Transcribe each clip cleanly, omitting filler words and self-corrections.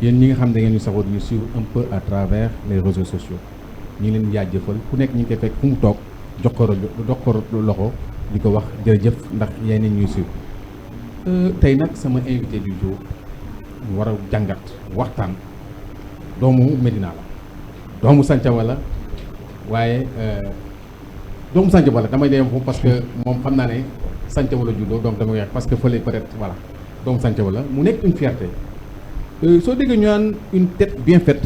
yéen ñi nga xam ne da ngeen ñu saxoo ñu suivre un peu à travers les réseaux sociaux ñu ngi leen jaajëfal ku nekk ñu ngi koy fekk fu mu toog jox ko loxo di ko wax jërëjëf ndax yéen ñuy suivre tey nag sama invité du jour ñu war a jàngat waxtaan doomu Médina la doomu Santhiaba la waaye doomu Santhiaba la damay dem foofu parce que moom xam naa ne Santhiaba la juddoo donc damay wax parce que fële peut-être voilà doomu Santhiaba la mu nekk une fierté soo déggee ñu naan une tête bien faite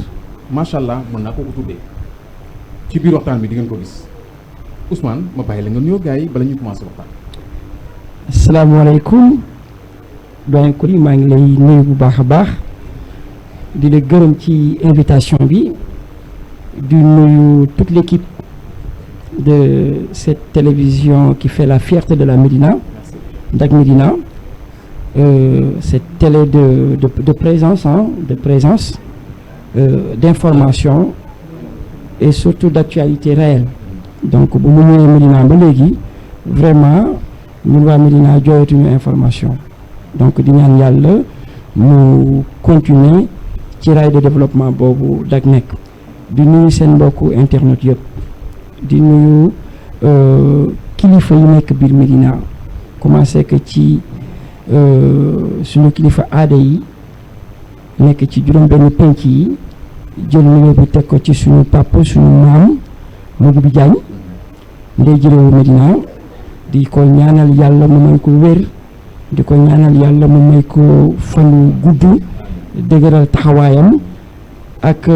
macha allah mën naa ko tuddee ci biir waxtaan bi di ngeen ko gis Ousmane ma bàyyi la nga nuyoo gars yi bala ñu commencé waxtaan. asalaamaaleykum doyen Coly maa ngi lay nuyu bu baax a baax di la gërëm ci invitation bi di nuyu toute l'équipe de cette télévision qui fait la fierté de la Médina Dak Médina cette télé de présence d'information et surtout d'actualité réelle donc bu mu ñëwee Médina ba léegi vraiment ñun waa Médina jooyatuñu information donc di ñaan yàlla mu continuer ci rail de développement boobu Dak nekk di nuyu seen mbokku internet yëpp di nuyu kilifa yi nekk biir Médina commencé que ci suñu kilifa aada yi nekk ci juróom benn penc yi jël nuyoo bi teg ko ci suñu papa suñu maam Modou bi Diagne ndey jërewu Médina di ko ñaanal yàlla mu may ko wér di ko ñaanal yàlla mu may ko fanu gudd dëgëral taxawaayam ak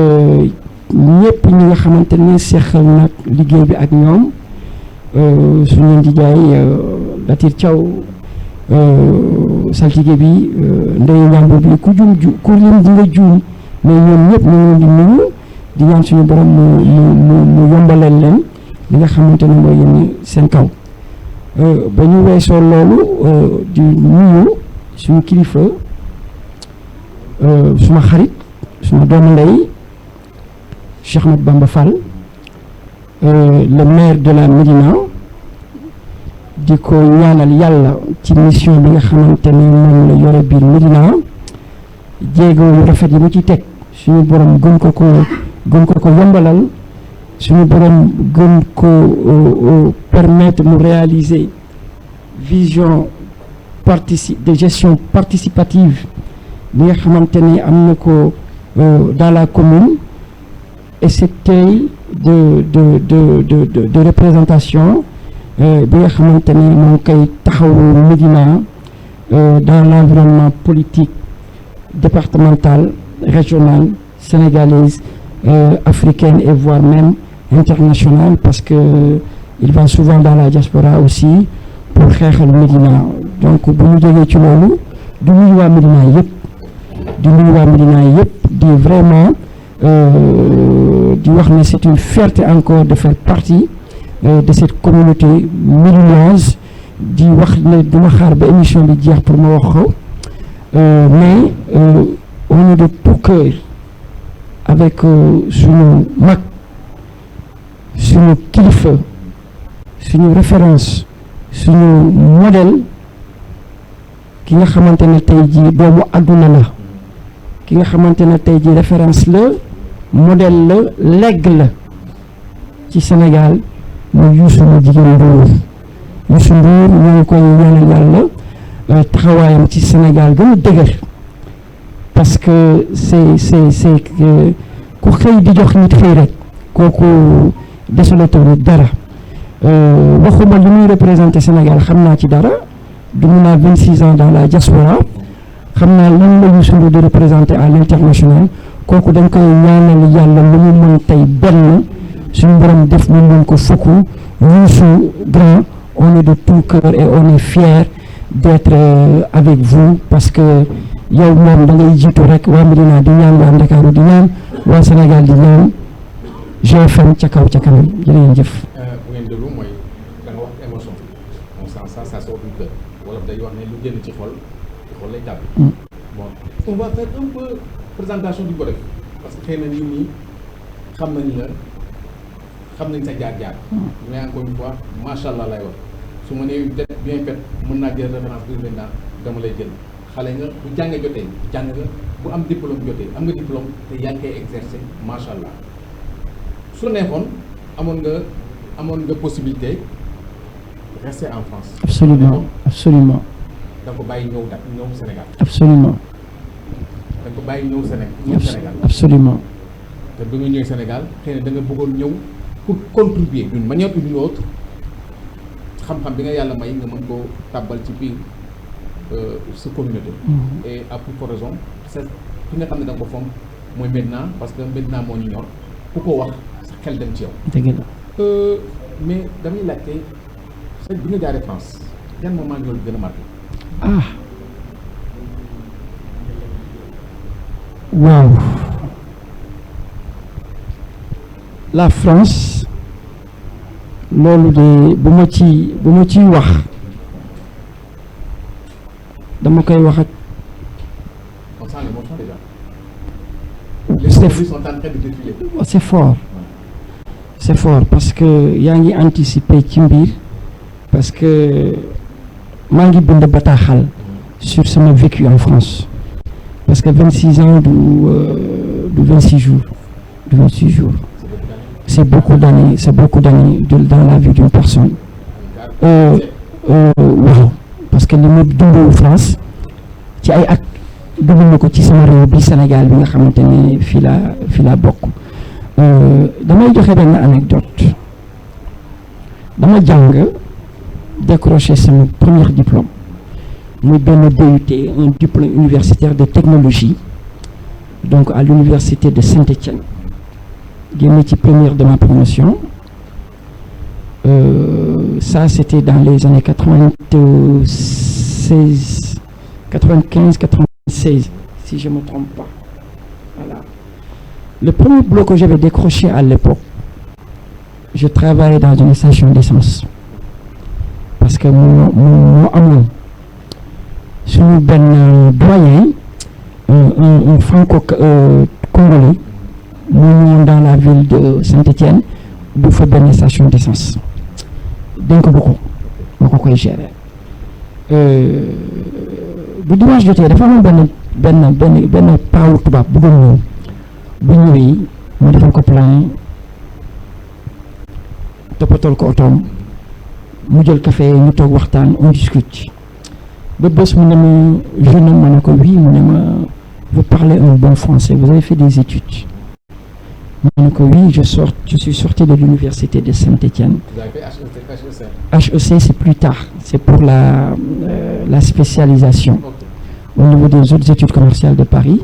ñëpp ñi nga xamante ne seqal nag liggéey bi ak ñoom suñu ndijaay Latir Thiaw saltige bi ndeyu njàmbur bi ku lim di nga juum mais ñoom ñëpp ñu ngi leen di nuyu di ñaan suñu borom mu yombalal leen li nga xamante ne mooy yéen seen kaw ba ñu weesoo loolu di nuyu suñu kilifa suma xarit suma doomu ndey Cheikh Ahmed Bamba Fall le maire de la Médina di ko ñaanal yàlla ci mission bi nga xamante ne moom la yore biir Médina jéego yu rafet yi mu ci teg suñu borom gën ko yombalal suñu borom gën ko permettre mu réaliser vision de gestion participative bi nga xamante ni am na ko dans la commune et cette taille de représentation bi nga xamante ni moo koy taxawu Médina dans l'environnement politique départemental régional sénégalaise africaine et voire même internationale parce que il va souvent dans la diaspora aussi pour xeexal Médina donc bu ñu jógee ci loolu di nuyu waa Médina yëpp di vraiment di wax ne c'est une fierté encore de faire partie de cette communauté médinoise di wax ne duma xaar ba émission bi jeex pour ma wax ko mais on est de tout cœur avec suñu mag suñu kilifa suñu référence suñu modèle ki nga xamante ne tey jii doomu àdduna la ki nga xamante ne tey jii référence la modèle la legs la ci Sénégal mu Youssou jigéen Ndour Youssou Ndour ñoo ngi koy ñaanal yàlla taxawaayam ci Sénégal gën a dëgër parce que c'est ku xëy di jox nit xëy rek kooku desalatoo dara waxuma li muy représenté Sénégal xam naa ci dara du mun naa 26 ans dans la diaspora xam naa lan la Youssou Ndour di représenté à l'international kooku dañ koy ñaanal yàlla lu mu mën tey benn suñu borom def ñu mën ko fukk Youssou grand on est de tout cœur et on est fier d'être avec vous parce que yow moom da ngay jiitu rek waa Médina di ñaan waa Ndakaaru di ñaan waa Sénégal di ñaan GFM ca kaw ca kanam jërëjëf. bu ngeen déglu mooy da nga wax émotion on sent ça sort du cœur wala day wax ne lu génn ci xol lay tàbbi. bon on va faire un peu présentation du ko def parce que xëy na nit ñi xam nañ sa jaar-jaar. mais encore une fois macha allah lay wax su ma nee peut-être bien fait mën naa jël référence bi leen dama lay jël xale nga bu jàngee jotee jàng nga bu am diplôme jotee am nga diplôme te yaa ngi koy exercer macha allah su neexoon amoon nga possibilité rester en France. Absolument, absolument. da nga ko bàyyi ñëw Sénégal. Absolument. da nga ko bàyyi ñëw Sénégal. Absolument. te bi nga ñëwee Sénégal xëy na da nga bëggoon ñëw pour contribuer d'une manière ou d'une autre xam-xam bi nga yàlla may nga mën koo tàbbal ci biir sa communauté. Et à plus forte raison c'est fi nga xam ne da nga ko fonk mooy Médina parce que Médina moo ñu ñor ku ko wax sa xel dem ci yow. dëgg la. mais damay laajte sa bi nga jaaree France yan moment ñoo gën a marqué. Waaw. La France loolu de bu ma ciy wax dama koy wax ak. On sent l'émotion déjà. Les produits sont en train de défiler. C'est fort. C'est fort parce que yaa ngi anticiper ci mbir parce que maa ngi bind bataaxal sur sama vécu en France parce que 26 ans du 26 jours. C'est beaucoup d'années dans la vie d'une personne. Waaw parce que li ma dund France ci ay at dund na ko ci sama réew bi Sénégal bi nga xamante ne fii la bokk. damay joxe benn anecdote dama jàng décroché sama premier diplôme muy benn DUT un diplôme universitaire de technologie donc à l'université de Saint-Étienne génn ci première de ma promotion ça c'était dans les années 95-96 si je me trompe pas. Voilà. Le premier boulot que j'avais décroché à l'époque, je travaillais dans une station d'essence parce que mon amoon suñu benn doyen un franco-congolais mu ñëwoon dans la ville de Saint-Étienne bu fa benn station d'essence dénk bu ko moo ko koy gérer bu dimanche jotee dafa amoon benn paawu tubaab bu doon ñëw bu ñëwee mu defal ko plein toppatool ko otoom mu jël café ñu toog waxtaan on discute ba bés mu ne ma jeune homme ma ne ko oui mu ne ma vous parlez un bon français vous avez fait des études ma ne ko oui je suis sorti de l'université de Saint-Étienne. Vous avez fait HEC. HEC c'est plus tard c'est pour la spécialisation. Okay. Au niveau des autres études commerciales de Paris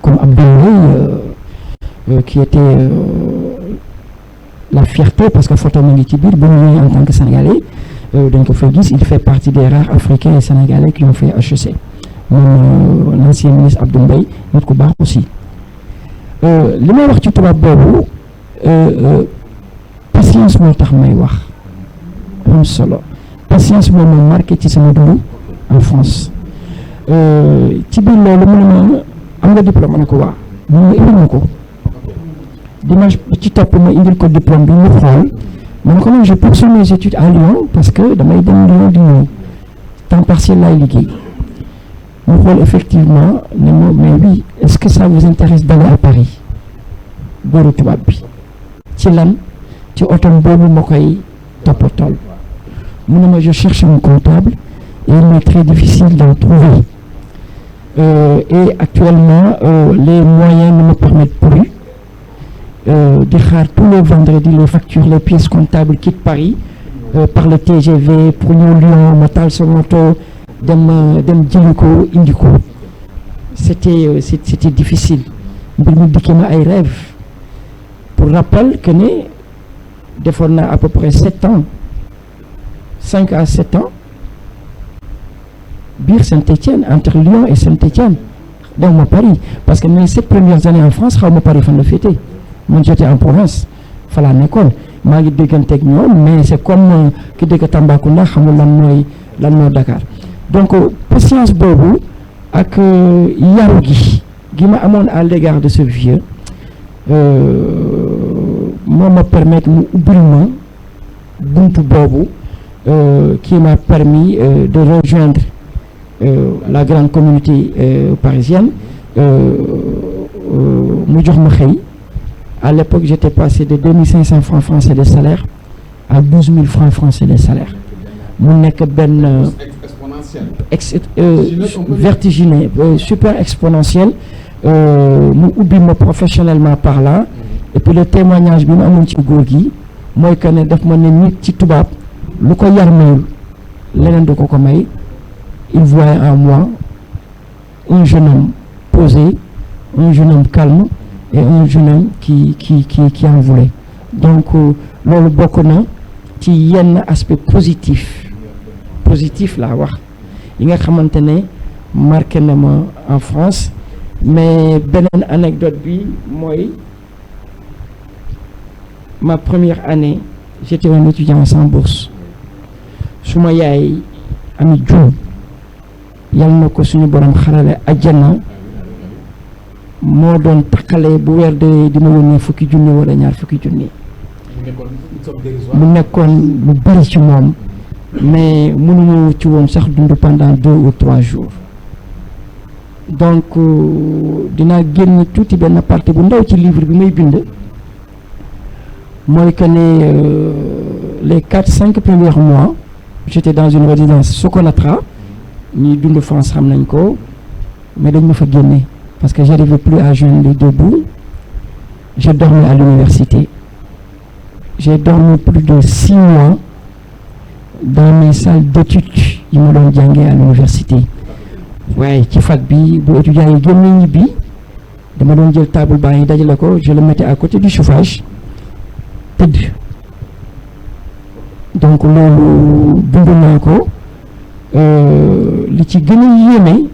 comme Abdoulaye qui était la fierté parce que photo mi ngi ci biir bu ñu en tant que Sénégalais dañ ko fay gis il fait partie des rares Africains et Sénégalais qui ont fait HEC moom l'ancien ministre Abdoulaye nit ku baax aussi li may wax ci tubaab boobu patience moo tax may wax am solo patience moo ma marqué ci sama dund en France ci biir loolu mu ne ma am nga diplôme ma ne ko waa mun nga indil ma ko dimanche ci topp ma indil ko diplôme bi mu xool ma ne ko man je poursuis mes études à Lyon parce que damay dem Lyon di ñëw temps partiel laay liggéey mu xool effectivement ne ma mais oui est-ce que ça vous intéresse d'aller à Paris góoru tubaab bi ci lan ci otom boobu ma koy toppatool mu ne ma je cherche un comptable et il m'est très difficile d'en trouver et actuellement les moyens ne me permettent plus di xaar tous les vendredis les factures les pièces comptables quittent Paris par le TGV pour ñëw Lyon ma taal sa moto dem jëli ko indi ko c'était difficile mbir mi dikkee ma ay rêve pour rappel que ne defoon na à peu près 5 à 7 ans biir Saint-Étienne entre Lyon et Saint-Étienne donc ma Paris parce que mes 7 premières années en France xaw ma Paris fan la féetee man j'étais en province fa laa nekkoon maa ngi dégganteeg ñoom mais c'est comme ki dégg Tambacounda xamul lan mooy Dakar donc patience boobu ak yaru gi ma amoon à l'égard de ce vieux moo ma permettre mu ubbil ma buntu boobu qui m'a permis de rejoindre la grande communauté parisienne mu jox ma xëy. À l'époque j'étais passé de 2500 francs français de salaire à 12 000 francs français de salaire mu nekk benn vertigineux super exponentiel mu ubbi ma professionnellement parlant et puis le témoignage bi mu amoon ci góor gi mooy que ne daf ma ne nit ci tubaab lu ko yar mayul leneen du ko ko may. Il voyait en moi un jeune homme posé, un jeune homme calme et un jeune homme qui en voulait. Donc loolu bokk na ci yenn aspect positif laa wax yi nga xamante ne marqué na ma en France. Mais beneen anecdote bi mooy ma première année j'étais un étudiant sans bourse. Suma yaay Ami Dioum yal na ko suñu borom xarale àjjana moo doon takkale bu weer de di ma yónnee fukki junni wala ñaar fukki junni mu nekkoon lu bari ci moom mais mënuñu ci woon sax dund pendant 2 ou 3 jours. Donc dinaa génn tuuti benn partie bu ndaw ci livre bi may bind mooy que ne les 4-5 premiers mois j'étais dans une résidence Sokonatra ñi dund France xam nañ ko mais dañ ma fa génne parce que j'arrivais plus à joindre les 2 bouts. J'ai dormi à l'université. J'ai dormi plus de 6 mois dans mes salles d'études yi ma doon jàngee à l'université. waaye ci fac bi bu étudiants yi génne ñibbi dama doon jël table baa yi dajale ko je le mettais à côté du chauffage tëdd. Donc loolu dund naa ko li ci gën a yéeme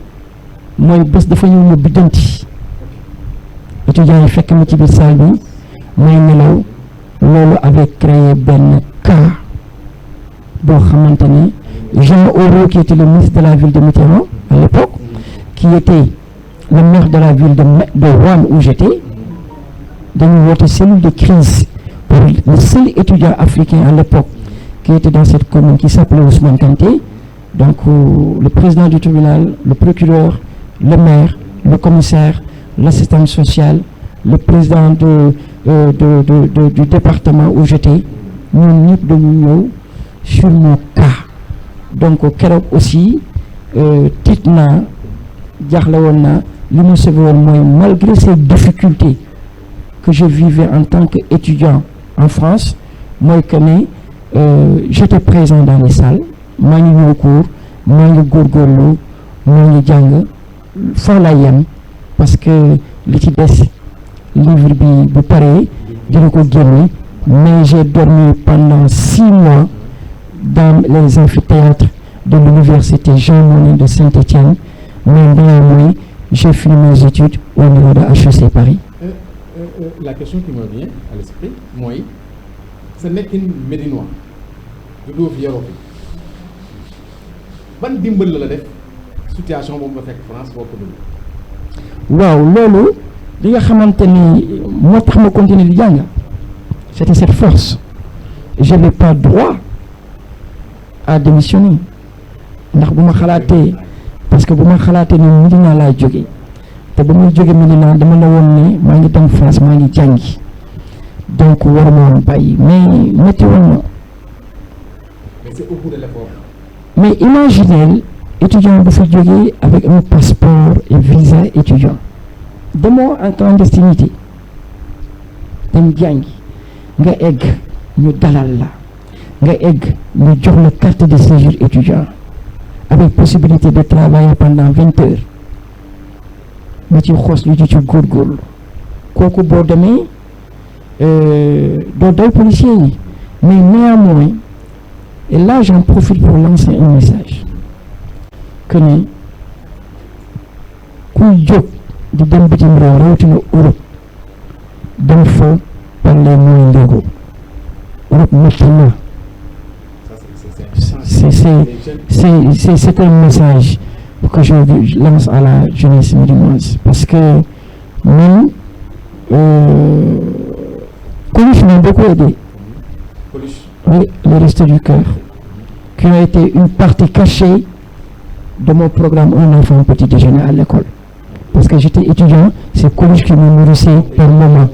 mooy bés dafa ñëw ma biddanti étudiants yi fekk ma ci biir salle bi may nelaw. Loolu avait créé benn cas boo xamante ne Jean Auroux qui était le ministre de la ville de Mitterrand à l'époque qui était le maire de la ville de Rouen où j'étais dañu woote cellule de crise pour le seul étudiant africain à l'époque qui était dans cette commune qui s'appelait Ousmane Kanté. Donc le président du tribunal, le procureur, le maire, le commissaire, l'assistant social, le président du département où j'étais ñun ñëpp dañu ñëw sur mon cas. Donc keroog aussi tiit naa jaaxle woon naa li ma sauvé woon mooy malgré ces difficultés que je vivais en tant qu'étudiant en France mooy que ne j'étais présent dans les salles maa ngi ñëw cours maa ngi góorgóorlu maa ngi jàng fa la yem parce que li ci des livre bi bu paree dina ko génne. Mais j'ai dormi pendant 6 mois dans les amphithéâtres de l'université Jean Monnet de Saint-Étienne. Mais néanmoins, j'ai fini mes études au niveau de HEC Paris. La question qui me vient à l'esprit, moi, ce n'est qu'une Médinois. Je dois vivre au pays. Ban dimbal la def situation boobu ma fekk France boo ko dund. waaw loolu li nga xamante ni moo tax ma continuer di jàng. C'était cette force. Je n'avais pas droit à démissionner. ndax bu ma xalaatee parce que bu ma xalaatee ni Médina laa jóge te ba muy jóge Médina dama la woon ne maa ngi dem France maa ngi jàngi donc waruma woon bàyyi mais métti woon na. Mais c'est au bout de l'effort. Mais imaginez étudiant bu fa jógee avec un passeport et visa étudiant demoo en clandestinité dem jàngi. nga egg ñu dalal la nga egg ñu jox la carte de séjour étudiant avec possibilité de travailler pendant 20 heures nga ci xoos lu ci góorgóorlu kooku boo demee doo daw policier yi mais néanmoins et là j'en profite pour lancer un message que ne kuy jóg di dem bitim réew rawatina Europe dem fa par les moyens légaux. Europe maintenant. C'est un message que je lance à la jeunesse médinoise parce que nous, Coluche m'a beaucoup aidé. Oui, le Restos du Cœur, qui a été une partie cachée de mon programme Un enfant petit déjeuner à l'école. parce que j'étais étudiant, c'est collège qui me nourrissait par moment.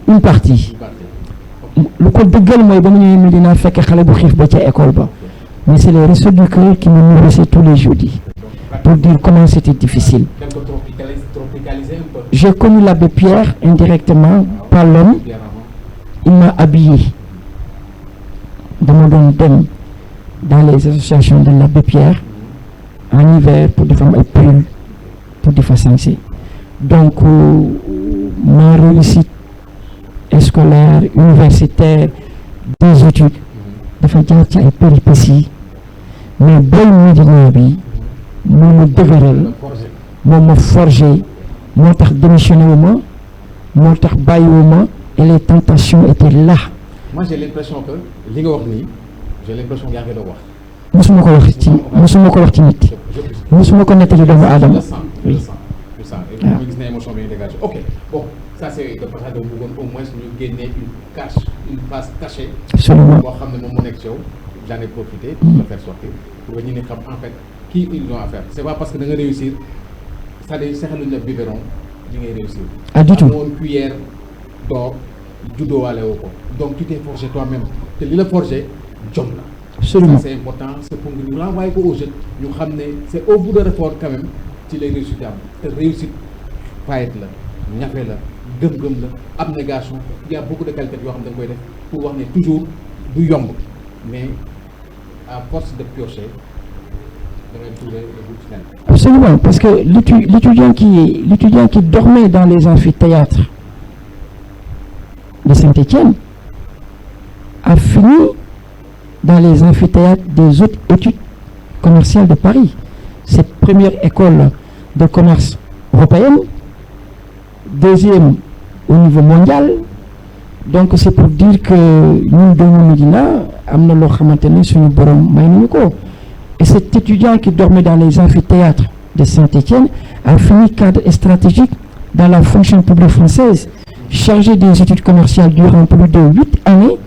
Une partie. Le code de gueule, moi, Medina fait que Khaled Boukif Bétia école bas. Mais c'est les ressources du cœur qui me nourrissaient tous les jeudis. Pour dire comment c'était difficile. J'ai connu l'abbé Pierre indirectement par l'homme. Il m'a habillé dans les associations de l'abbé Pierre en hiver pour des femmes et pulls pour des façons. Donc, ma réussite scolaire, universitaire, des études, dafa jaar ci ay péripéties mais booy Médina bi moo ma dëgëral moo ma forgé moo tax démissionné wu ma moo tax bàyyiwu ma et les tentations étaient là. Moi j'ai l'impression que li nga wax nii j'ai l'impression yaa ngi doon wax. mosuma ko wax ci nit mosuma ko nettali doomu aadama. Oui. waaw gis na émotion bi ñu dégagé. Ok bon ça c'est de passage de bëggoon au moins ñu génnee une face cachée. Absolument. boo xam ne moom moo nekk ci yow j'en ai profité pour le faire sortir pour que ñu ne xam en fait qui ils ont affaire c'est pas parce que da nga réussir c'est-à-dire sexaluñ la biberon li ngay réussir. Ah du tout amoon cuillère d'or juddoowaale woo ko donc tu t'es forgé toi-même te li la forgé jom la. Absolument. Ça c'est important c'est pour que ñu renvoyer ko aux jeunes ñu xam ne c'est au bout de l'effort quand même ci lay réussite am te réussite fayet la ñafe la gëm-gëm la abnégation il y a beaucoup de qualités yoo xam ne da nga koy def pour wax ne toujours du yomb mais à force de piocher da ngay trouver le bout du tunnel. Absolument, parce que l'étudiant qui dormait dans les amphithéâtres de Saint-Étienne a fini dans les amphithéâtres des autres études commerciales de Paris. Cette première école de commerce européenne, deuxième au niveau mondial. Donc c'est pour dire que nous, doomu Médina, am na loo xamante ne suñu borom may nañu ko. Et cet étudiant qui dormait dans les amphithéâtres de Saint-Étienne a fini cadre stratégique dans la fonction publique française, chargé des études commerciales durant plus de 8 années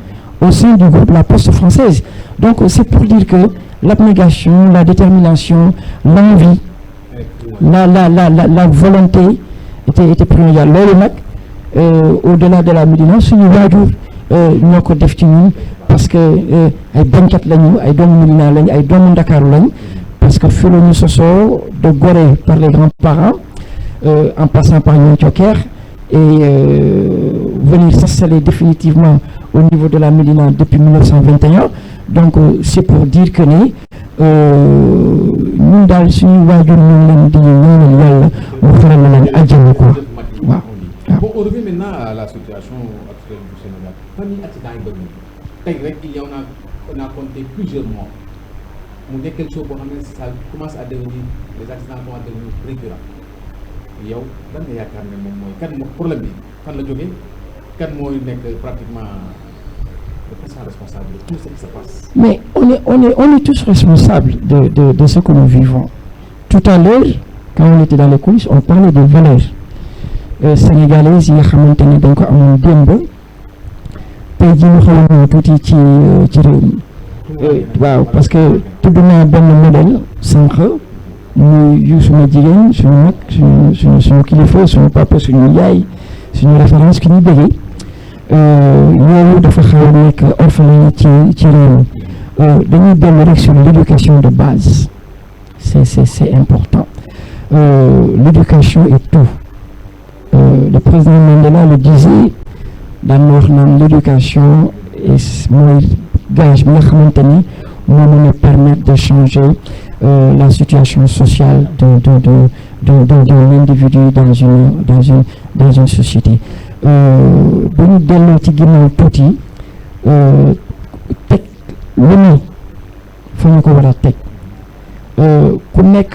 au sein du groupe La Poste française. Donc c'est pour dire que l'abnégation, la détermination, l'envie, la volonté était primordiale. Loolu nag au-delà de la Médina suñu waajur ñoo ko def ci ñun parce que ay bañkat lañu ay doomu Médina lañ ay doomu Ndakaaru lañ parce que fi la ñu sosoo de Gorée par les grands-parents en passant par Nion Thioker et venir s'installer définitivement au niveau de la Médina depuis 1921. Donc c'est pour dire que ni ñun daal suñu waajur ñu leen di ñaanal yàlla mu faral leen àjjana quoi waaw. Bon, on revient maintenant à la situation actuelle du Sénégal. Famille accident yi bëri na tey rek il y en a compté plusieurs morts mu nekk quelque chose boo xam ne ça commence à devenir les accidents commencent à devenir récurrents yow lan nga yaakaar ne moom mooy kan moo problème bi fan la jógee kan mooy nekk pratiquement le principal responsable de tout ce qui se passe. Mais on est tous responsables de ce que nous vivons. Tout à l'heure, quand on était dans les coulisses, on parlait des valeurs sénégalaises yi nga xamante ni dañ ko amoon démb tey jii ñu xaw a ñëw tuuti ci réew mi waaw parce que tudd naa benn modèle sànq muy suma jigéen suñu mag suñu kilifa suñu papa suñu yaay suñu référence ki ñu bëggee yooyu dafa xaw a nekk orphelin ci réew mi dañuy dellu rek sur l'éducation de base c'est important l'éducation est tout. Le président Mandela le disait daan na wax naan l'éducation mooy gage bi nga xamante ni moo mën a permettre de changer la situation sociale d'un individu dans une société. bu ñu delloo ci ginnaaw tuuti teg lu ne fa ñu ko war a teg ku nekk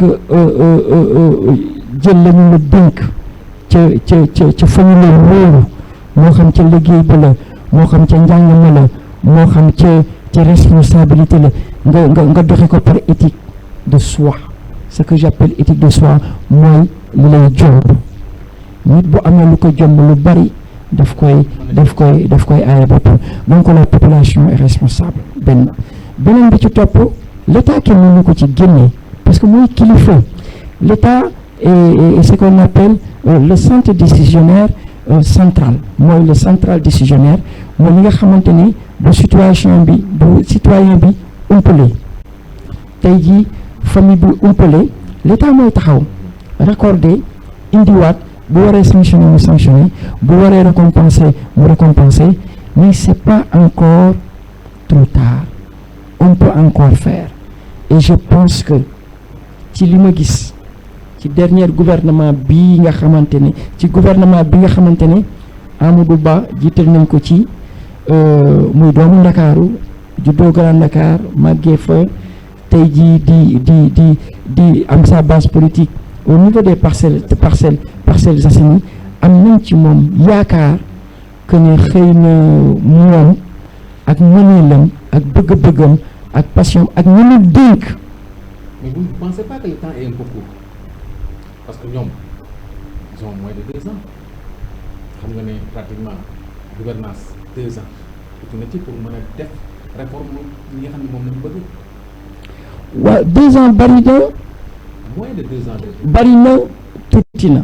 jël la ñu la dénk ca fa ñu leen wóoru moo xam ca liggéey ba la moo xam ca njàng ma la moo xam ca responsabilité la nga doxe ko par éthique de soi. Ce que j'appelle éthique de soi mooy li lay jomb nit bu amee lu ko jomb lu bari daf koy aaye boppam. Donc la population est responsable beneen bi ci topp l'état kenn mënu ko ci génne parce que mooy kilifa l'État est ce qu'on appelle le centre décisionnaire central mooy le central décisionnaire mooy li nga xamante ni bu citoyen bi umpale tey jii famille bi umpale l'État mooy taxaw raccorder indiwaat bu waree sanctionner mu sanctionner bu waree récompenser mu récompenser mais c'est pas encore trop tard on peut encore faire et je pense que ci li ma gis ci dernier gouvernement bi nga xamante ne Amadou Ba jiital nañ ko ci muy doomu Ndakaaru juddoo Grand Dakar màggee fa tey jii di am sa base politique au niveau des Parcelles Assainies am nañ ci moom yaakaar que ne xëy na moom ak mëneelam ak bëgg-bëggam ak passion ak ñu mu dénk. Mais vous ne pensez pas que le temps est un peu court? Parce que ñoom ils ont moins de 2 ans xam nga ne pratiquement gouvernance 2 ans tuuti na ci pour mën a def réforme yi nga xam ne moom lañu bëgg. waaw 2 ans bari na. moins de 2 ans de. bari na tuuti na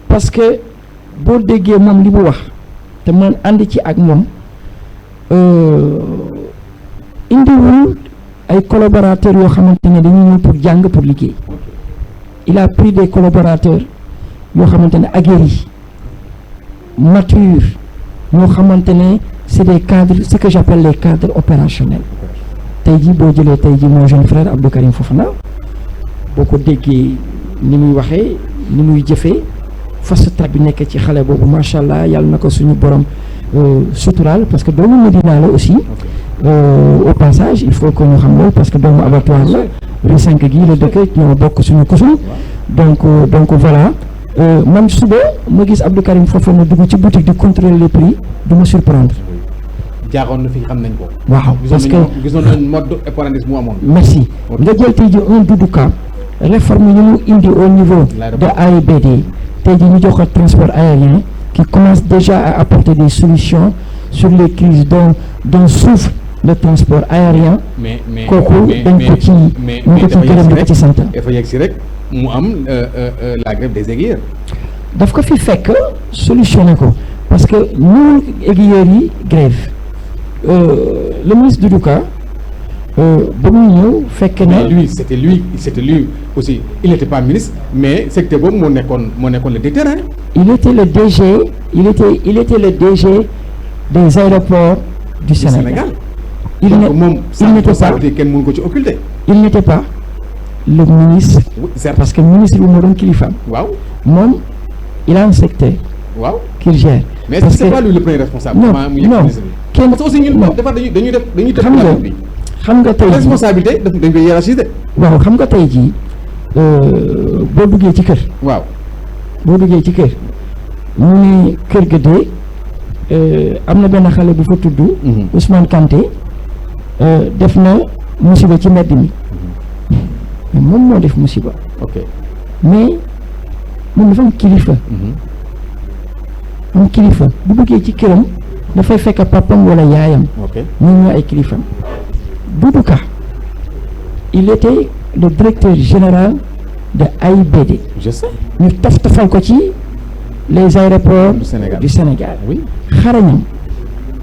parce que boo déggee moom li mu wax te man ànd ci ak moom indiwul ay collaborateurs yoo xamante ne dañuy ñëw pour jàng pour liggéey. Il a pris des collaborateurs yoo xamante ne aguerris matures ñoo xamante ne c'est des cadres ce que j'appelle les cadres opérationnels tey jii boo jëlee tey jii mon jeune frère Abdou Karim Fofana boo ko déggee ni muy waxee ni muy jëfee fast track bi nekk ci xale boobu macha allah yàlla na ko suñu borom suturaal parce que doomu Medina la aussi au passage il faut que ñu xam loolu parce que doomu abattoir la rue 5 gii la dëkk ñoo bokk suñu kusum donc voilà man suba ma gis Abdou Karim Fofana dugg ci boutique di contrôler les prix du ma surprendre. jaaxoon na fi xam nañ ko. waaw parce que gisoon nañ mode épargniste mu amoon. merci nga jël tey ji un Doudou Ka réforme yi mu indi au niveau de AIBD tey ji ñu jox ko transport aérien qui commence déjà à apporter des solutions sur les crises dont souffre le transport aérien. kooku dañ ko ci gërëm di ko ci sant. dafa yegg si rek mu am la grève des aiguilleurs. daf ko fi fekk solutionné ko parce que ñu aiguilleurs yi grève le ministre Doudou Ka ba mu ñëw fekk na. lui c'était lui aussi il n'était pas ministre mais secteur boobu moo nekkoon le directeur. il était le DG des aéroports du Sénégal. il n'était pas kenn mënu ko ci occulter. il n'était pas le ministre. parce que ministre bi moo doon kilifaam. waaw moom il a un secteur. waaw qu'il gère. mais est-ce que c'est pas lui le premier responsable. non kenn parce que aussi ñun dañuy def xam nga tey jii responsabilité dañ koy hiérarchiser. waaw xam nga tey jii boo duggee ci kër. waaw boo duggee ci kër ñu ne kër ga de am na benn xale bu fa tudd. Ousmane Kanté def na musiba ci mbedd mi mais moom moo def musiba. ok mais moom dafa am kilifa. am kilifa bu duggee ci këram dafay fekk papam wala yaayam. ok ñun ñoo ay kilifam. Doudou Ka il était le directeur général de AIBD. je sais ñu tofal ko ci les aéroports du Sénégal. oui xarañam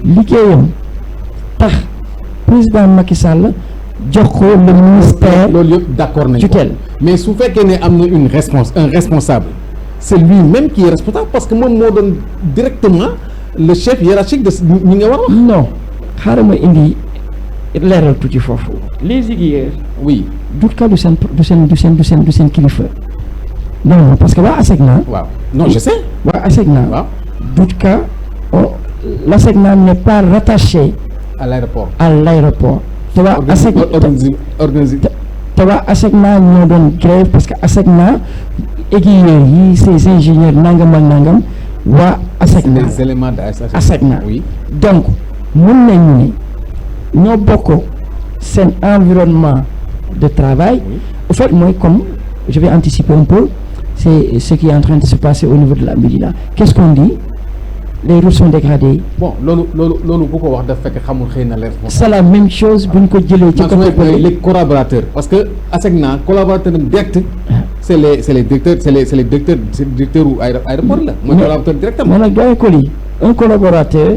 liggéeyam tax président Macky Sall jox ko le ministère. loolu yëpp d'accord nañ ko tutelle. mais su fekkee ne am na un responsable c'est lui-même qui est responsable parce que moom moo doon directement le chef hiérarchique de ñi nga war a wax. non xaaral ma indi leeral tuuti foofu. les aiguilleurs. oui Doudou Ka du seen kilifa. non parce que waa ASECNA. waaw non je sais. waa ASECNA. waaw Doudou Ka l'ASECNA n'est pas rattaché à l'aéroport. te waa ASECNA te waa ASECNA ñoo doon grève parce que ASECNA aiguilleurs yi ces ingénieurs nangam ak nangam waa ASECNA. les éléments de ASECNA. oui donc mën nañu ne ñoo bokk seen environnement de travail. oui. au fait mooy comme je vais anticiper un peu c'est ce qui est en train de se passer au niveau de la Médina qu'est-ce qu'on dit les routes sont dégradées. bon loolu bu ko wax daf fekk xamul xëy na les responsables. c'est la même chose bu ñu ko jëlee ci côté les collaborateurs parce que ASECNA collaborateur direct c'est les directeurs ou aéroport la mooy collaborateur directement. mais nag doyen Coly un collaborateur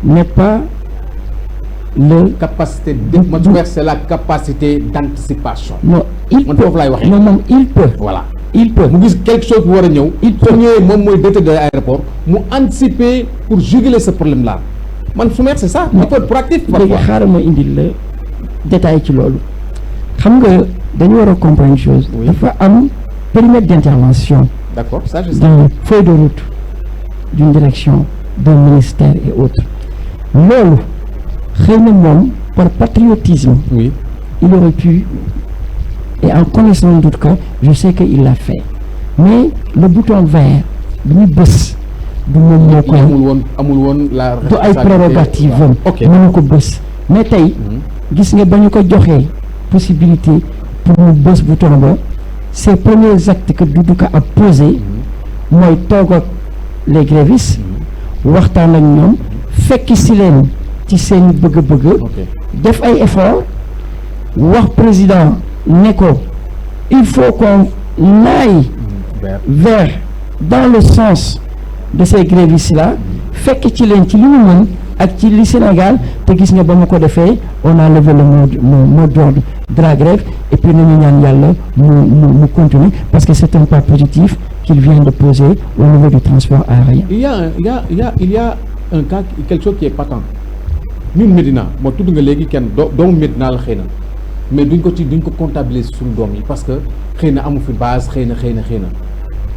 n'est pas le capacité c'est la capacité d'anticipation. non il man peut foofu laay waxee. non moom il peut. voilà il peut mu gis quelque chose bu war a ñëw. il peut ñëwee moom mooy directeur de l'aéroport mu anticiper pour juguler ce problème là man su ma c'est ça. il faut être proactif léegi parfois. xaaral ma indil la détail ci loolu xam nga dañu war a comprendre une chose. Oui. dafa am périmètre d'intervention d'accord ça je sais. dans feuille de route d'une direction d'un ministère et autres loolu xëy na moom par patriotisme oui. il aurait pu et en connaissant d'autres cas je sais que il l'a fait mais le bouton vert bi ñu bës du moom moo koy amul woon la du ay prérogative am ok mënu ko bës mais tey gis nga ba ñu ko joxee possibilité pour mu bës bouton ba ces premiers actes que Doudou Ka a posé mooy toog ak les grévistes waxtaan ak ñoom fekk si leen ci seen bëgg-bëgg ok def ay effort wax président ne ko il faut qu'on aille vers dans le sens de ces grévistes là fekk ci leen ci li mu mën ak ci li Sénégal te gis nga ba mu ko defee on a levé le mot d'ordre de la grève et puis nañu ñaan yàlla mu continuer parce que c'est un pas positif qu'il vient de poser au niveau du transport aérien. il y a un cas quelque chose qui est patent ñun Médina moo tudd nga léegi kenn doomu Médina la xëy na mais duñ ko comptabiliser suñu doom yi parce que xëy na amu fi base xëy na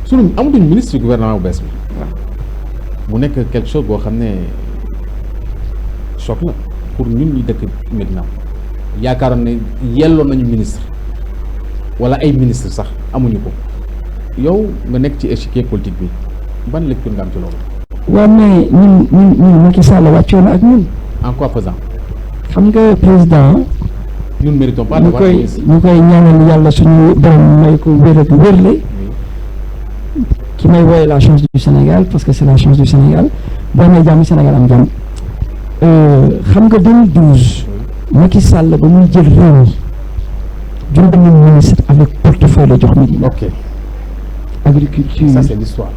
suñu amatuñ ministre du gouvernement bu bees bi mu nekk quelque chose boo xam ne choc la pour ñun ñi dëkk Médina yaakaaroon ne yelloon nañu ministre wala ay ministre sax amuñu ko yow nga nekk ci échiquier politique bi ban lecture nga am ci loolu. waaw mais ñun Macky Sall wàccoon ak ñun. en quoi faisant. xam nga président. ñun méritons pas ñu koy ñaanal yàlla suñu borom may ko wér ak wérle. ki may wooye la chance du Sénégal parce que c'est la chance du Sénégal boo amee jàmm Sénégal am jàmm. xam nga 2012. Macky Sall ba muy jël réew mi jël benn ministre avec portefeuille la jox Médina. ok. agriculture ça c'est l'histoire.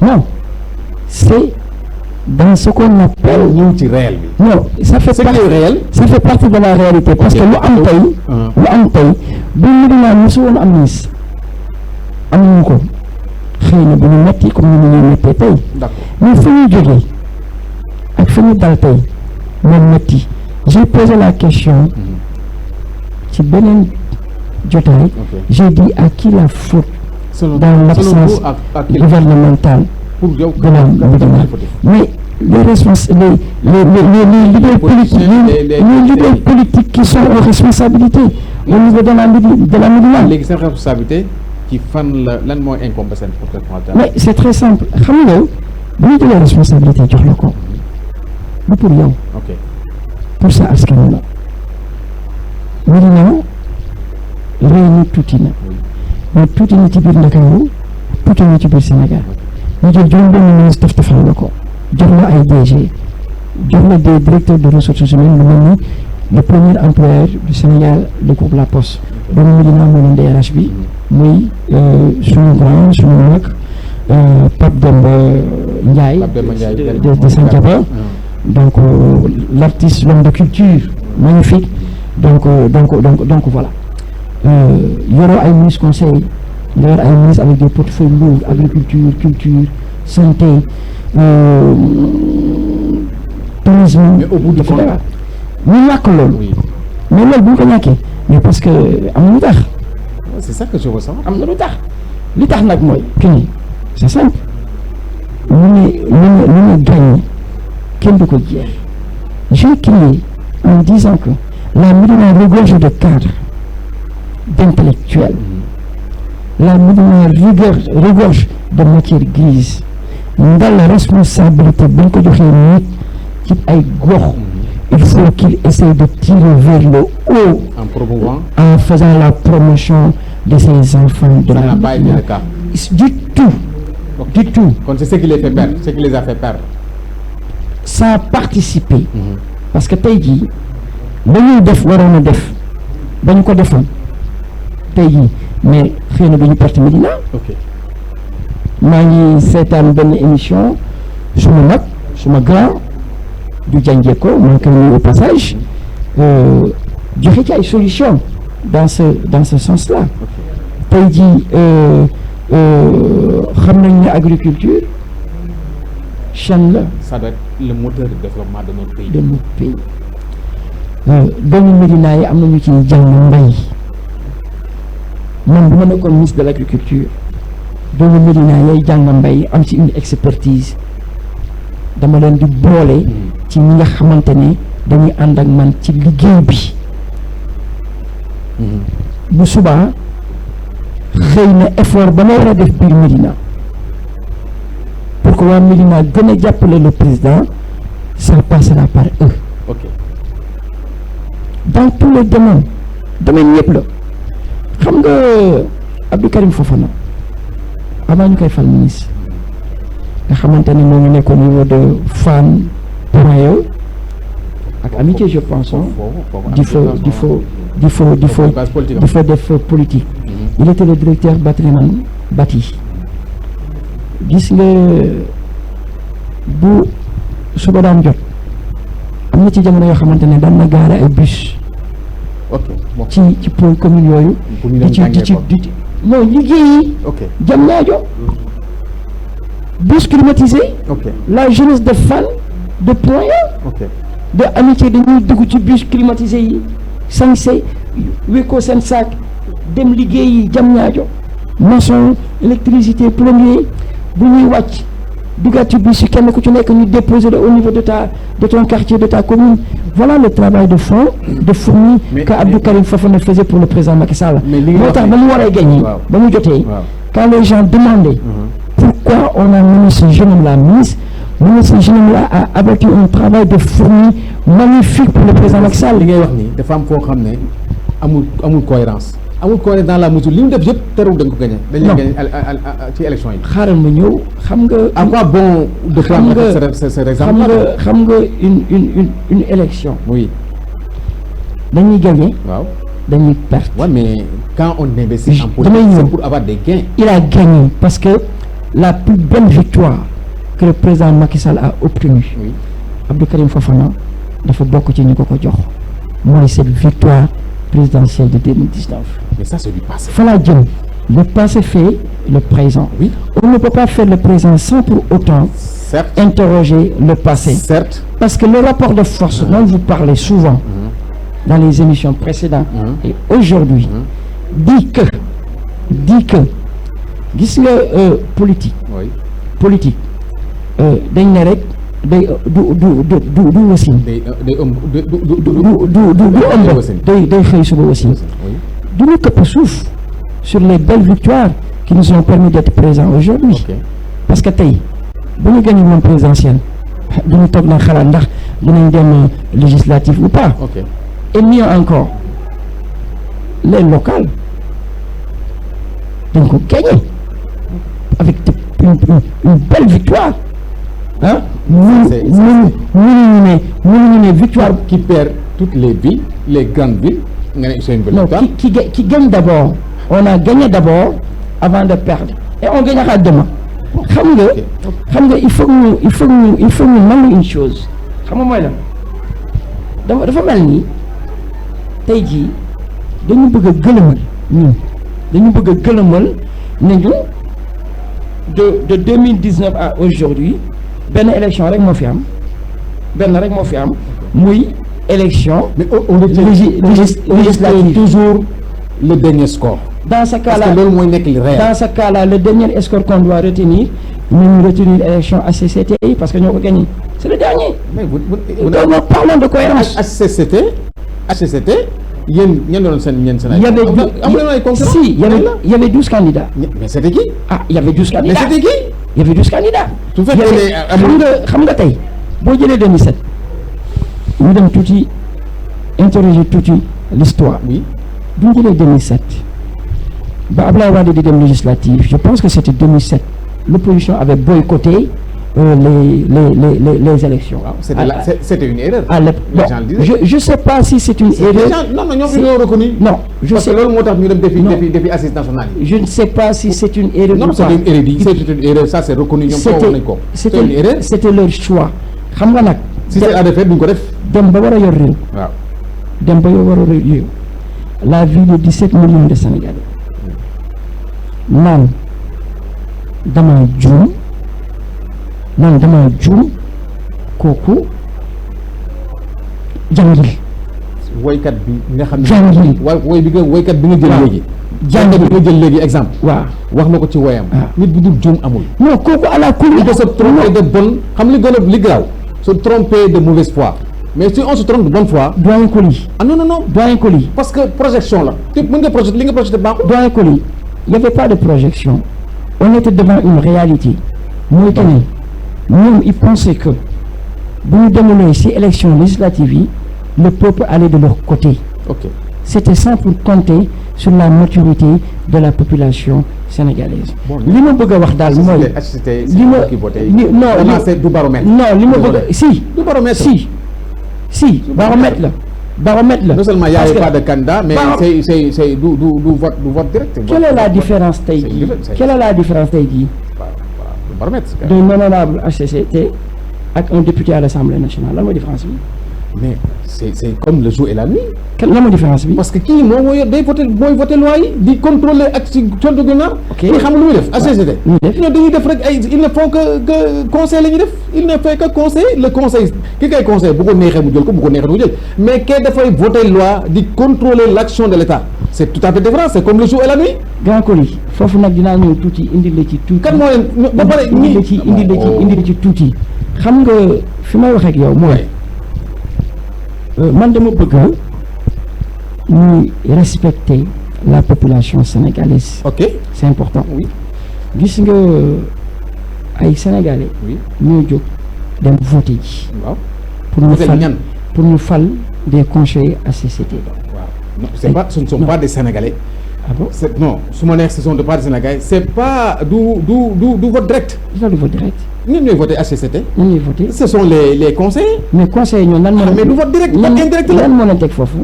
non c'est dans ce qu'on appelle. ñëw ci réel bi. non ça fait partie réel. ça fait partie de la réalité parce que lu am tey bu Médina mosu woon am ministre amuñu ko xëy na bu ñu metti comme ni ñu mettee tey. d'accord mais fa ñu jógee ak fa ñu dal tey moom metti j'ai posé la question ci beneen jotaay. j'ai dit à qui la faute. dans l'absence gouvernementale pour yow de la Médina mais les responsables les leaders politiques les leaders politiques qui sont aux responsabilités au niveau de la Médina. léegi seen responsabilité ci fan la lan mooy incompétent pour cette mais c'est très simple xam nga bu ñu jëlee responsabilité jox la ko du pour yow. ok pour sa askan la Médina réew mi tuuti na mais tuuti na ci biir Ndakaaru tuuti na ci biir Sénégal ñu jël juróom-benn ministre tafal la ko jox la ay DG jox la des directeurs de ressources humaines lu mel ni le premier employeur du Sénégal le groupe La Poste doomu Médina moo leen DRH bi muy suñu grand suñu mag Pape Demba Ndiaye de Santhiaba donc l'artiste l'homme de culture magnifique donc voilà yoroo ay ministre conseil nga yor ay ministre avec des portefeuilles lourds agriculture culture santé tourisme. mais au bout du compte ñu ñàkk loolu. mais loolu bu ñu ko ñàkkee mais parce que am na lu tax. c'est ça que je veux savoir. am na lu tax li tax nag mooy que ni c'est simple lu ne gagné kenn du ko jeex j'ai crié en disant que la Médina regorge de cadres d'intellectuels la Médina regorge de matière grise ndal la responsabilité bu ñu ko joxee nit ci ay gox il faut qu'il essaie de tirer vers le haut en promouvant en faisant la promotion de ces enfants de la Médina du tout du tout. kon c'est ce qui les fait perdre ce qui les a fait perdre. ça a participé parce que tey jii dañuy def waroon a def dañu ko defoon tey jii mais xëy na du ñu perte Médina. ok maa ngi seetaan benn émission suma mag suma grand du jàngee ko maa ngi koy nuyu au passage joxe ci ay solutions dans ce sens-là. tey jii xam nañ ne agriculture chaîne la. ça doit être le moteur de développement de notre pays. de notre pays. doomu Médina yi am nañu ci jàng mbay man bu ma nekkoon ministre de l'agriculture doomu Médina yay jàng mbay am ci une expertise dama leen di boole ci ñi nga xamante ne dañuy ànd ak man ci liggéey bi bu subaa xëy na effort ba ma war a def biir Médina pour que waa Médina gën a jàppale le président ça passera par eux. ok dans tous les domaines yëpp la xam nga Abdou Karim Fofana avant ñu koy fal ministre nga xamante ne moo ngi nekk au niveau de Fann Point E ak amitié je pense di fa def politique. il était le directeur patrimoine bâti gis nga bu suba daan jot am na ci jamono yoo xamante ne daan na gaare ay bus ci pôle commune yooyu di non liggéeyi jam ñaajo bus climatisé la jeunesse de Fann de Point E de amitié dañuy dugg ci bus climatisé yi sañse wékkoo seen sac dem liggéeyi jam ñaajo maçon électricité plombier bu ñuy wàcc duggaat ci bus yi kenn ku ci nekk ñu déposer au niveau de ton quartier de ta commune. Voilà le travail de fond de fourmi que Abdou Karim Fofana faisait pour le président Macky Sall. moo tax ba mu waree gagné ba mu jotee quand les gens demandaient pourquoi on a nommé ce jeune homme-là ministre, ce jeune homme-là a abattu un travail de fourmi magnifique pour le président Macky Sall. li ngay wax nii dafa am foo xam ne amul cohérence dans la mesure li mu def yëpp terewul dañ ko gagné. dañuy gagné ci élection yi. xaaral ma ñëw xam nga. à quoi bon de prendre ce exemple là. xam nga une élection. oui. dañuy gagné. waaw dañuy perte. waaw mais quand on investit en politique c'est pour avoir des gains. il a gagné parce que la plus belle victoire que le président Macky Sall a obtenue. oui Abdou Karim Fofana dafa bokk ci ñu ko jox mooy cette victoire présidentielle de 2019. mais ça c'est du passé. Fala jëm le passé fait le présent. oui on ne peut pas faire le présent sans pour autant certes interroger le passé. certes parce que le rapport de force dont vous parlez souvent dans les émissions précédentes et aujourd'hui dit que gis nga politique. oui politique dañ ne rek day du wasin. day ëmb day xëy suba aussi. du ñu këpp suuf sur les belles victoires qui nous ont permis d'être présents aujourd'hui. parce que tey bu ñu gagné moom présidentielle du ñu toog na xalaat ndax dinañ dem législative ou pas. et mieux encore les locales dañ ko gagné avec une belle victoire ah. mënuñu ne victoire qui perd toutes les villes les grandes villes. nga ne c'est une belle victoire. non qui gagne d'abord. on a gagné d'abord avant de perdre et on gagnera demain. xam nga il faut ñu nangu une chose xam nga mooy la dafa mel ni tey jii dañu bëgg a gëlëmal dañu bëgg a gëlëmal ne ñu de 2019 à aujourd'hui benn élection rek moo fi am muy élection. mais on législative toujours le dernier score. dans ce cas-là parce que loolu mooy nekk li réel. dans ce cas-là le dernier score qu'on doit retenir ñu retenir élection HCCT parce que ñoo ko gagné c'est le dernier. mais vous parlons de cohérence. HCCT yéen ñan doon seen ñeen seen ay. il y avait 12 candidats. mais c'était qui. il y avait 12 candidats. mais c'était qui. il y avait 12 candidats. su fekkee ne xam nga tey boo jëlee 2007 ñu dem tuuti interroger tuuti l'histoire. oui bu ñu jëlee 2007 ba Abdoulaye Wade di dem législative je pense que c'était 2007 l'opposition avait boycotté les élections. Waaw, c'était une erreur. À l'époque, Les gens le disaient. je sais pas si c'est une erreur. Les gens, non, ñoom ils l'ont reconnu. Non, je Parce sais. que loolu moo tax ñu dem Non. défi assise nationale yi. Je ne sais pas si c'est une erreur Non, ou c'est pas. une erreur. C'est une erreur, ça c'est reconnu. ñoom foofu nañ ko. C'est une erreur. C'était leur choix. xam nga nag. Si c'est à défaire duñ ko def. dem ba war a yor réew. waaw. dem ba war a yor réew. La vie de 17 millions de Sénégalais. naan dama juum kooku jàngil. woykat bi nga xam ne. jàngil. woykat bi nga jël léegi. jàngil bi nga jël léegi exemple. waaw wax na ko ci woyam. nit bu dul juum amul. non kooku à la couleur. il faut se tromper de bonne xam li gën a li garaaw se tromper de mauvaise foi mais si on se trompe de bonne foi. doyen Coly. ah non non non. doyen Coly. parce que projection la te mën nga projeté li nga projeté baaxul. doyen Coly, il n'y avait pas de projection. On était devant une réalité. Mooy que ne ñoom ils pensaient que bu ñu demulee ci élection législative yi le peuple allait de leur côté. ok C'était sans pour compter sur la maturité de la population sénégalaise. li ma bëgg a wax daal mooy. li ma du baromètre. non li ma bëgg a si. du baromètre si baromètre la. baromètre la. Non seulement il n'y avait pas de candidat, mais c'est du vote direct. Quelle est la différence tey jii quelle est la différence tey jii le baromètre. d'un honorable HCCT ak un député à l'Assemblée nationale lan mooy différence bi. mais c'est comme le jour et la nuit. lan mooy différence bi. parce que kii moom mooy voté loi yi di contrôler ak ci code gouvernement. ok kii xam nga lu muy def HCCT. ñuy def ñoom dañuy def rek ay ils ne font que conseil la ñuy def il ne fait que conseil le conseil ki koy conseil bu ko neexee mu jël ko bu ko neexee mu jël mais kii dafay voter loi di contrôler l'action de l'État c'est tout à fait différent c'est comme le jour et la nuit. Grand Coly foofu nag dinaa ñëw tuuti indi la ci tuuti. kan moo leen ba pare indi la ci tuuti. xam nga fi may waxee ak yow mooy. man dama bëgg ñuy respecter la population sénégalaise. ok c'est important. oui gis nga ay sénégalais. oui ñoo jóg dem voter ji. waaw pour ñu fal des conseillers HCCT. waaw non c'est pas ce ne sont pas des sénégalais. ah bon non su ma neex ce sont pas des sénégalais c'est pas du vote direct. du vote direct. ñun ñooy voté HCCT. ñun ñooy voté. ce sont les conseillers. mais conseillers ñoom lan moo. mais du vote direct vote indirect la. lan moo leen teg foofu.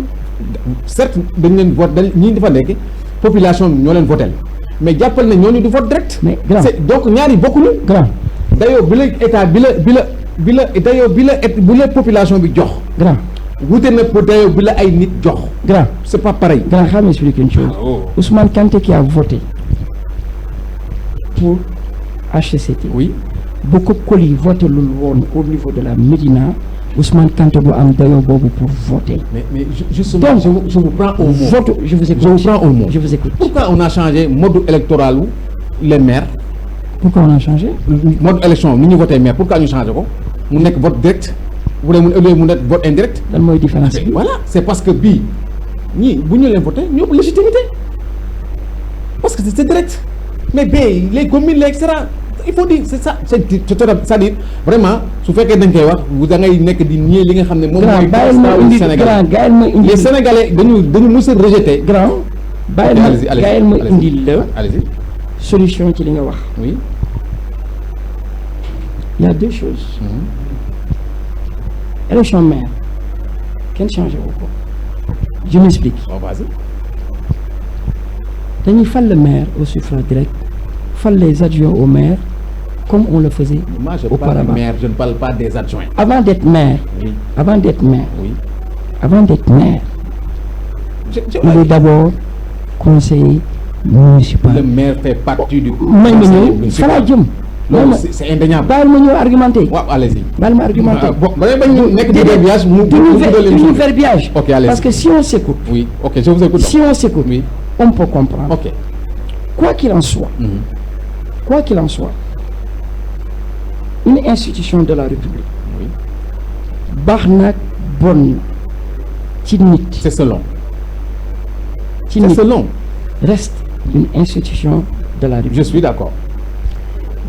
certes dañ leen vote ñi dafa nekk population bi ñoo leen voté mais jàppal na ñooñu du vote direct. mais grand c'est donc ñaari bokkuñu. grand dayoo bi la état bi la dayoo bi la population bi jox. grand wute na pour dayoo bi la ay nit jox. grand c'est pas pareil. grand xam nga expliquer une chose. Ousmane Kanté qui a voté pour HCCT. oui. bu ko Coly voté lul woon au niveau de la Médina Ousmane Kanté bu am dayoo boobu pour voter. mais justement je vous prends au mot. Je vous écoute. Je vous prends au mot. Je vous écoute. Pourquoi on a changé mode électoral ou les maires. Pourquoi on a changé. mode élection ni ñu voté maire pourquoi ñu changé ko mu nekk vote direct bu dee mu nekk vote indirect. lan mooy différence bi. voilà c'est parce que bii ñii bu ñu leen voté ñoo ëpp légitimité parce que c'est direct mais bii les communes les et cetera. Il faut dire c'est ça c'est-à-dire vraiment su fekkee dañ koy wax da ngay nekk di ñii li nga xam ne moom mooy Sénégal les Sénégalais dañu mës a rejeté. grand bàyyil ma indil la allez-y solution ci li nga wax. oui il y a deux choses. élection maire kenn changé wu ko. je m'explique. vas-y. dañuy fal le maire au suffrage direct fal les adjoints au maire comme on le faisait auparavant. Maire, je ne parle pas des adjoints. Avant d'être maire. Oui. Avant d'être maire. Oui. Avant d'être maire. Il est d'abord conseiller municipal. Le maire fait partie du conseil municipal. C'est indéniable. Baal ma ñëw argumenté. Waaw, allez-y. Baal ma argumenté. Bon, ñu nekk du verbiage mu du verbiage. OK, allez-y. Parce que si on s'écoute. Oui, OK, je vous écoute. Si on s'écoute, oui, on peut comprendre. OK. Quoi qu'il en soit. Quoi qu'il en soit. Une institution de la République. Oui. Baax na bon ci nit. C'est selon. Ci C'est nit selon. reste une institution de la République. Je suis d'accord.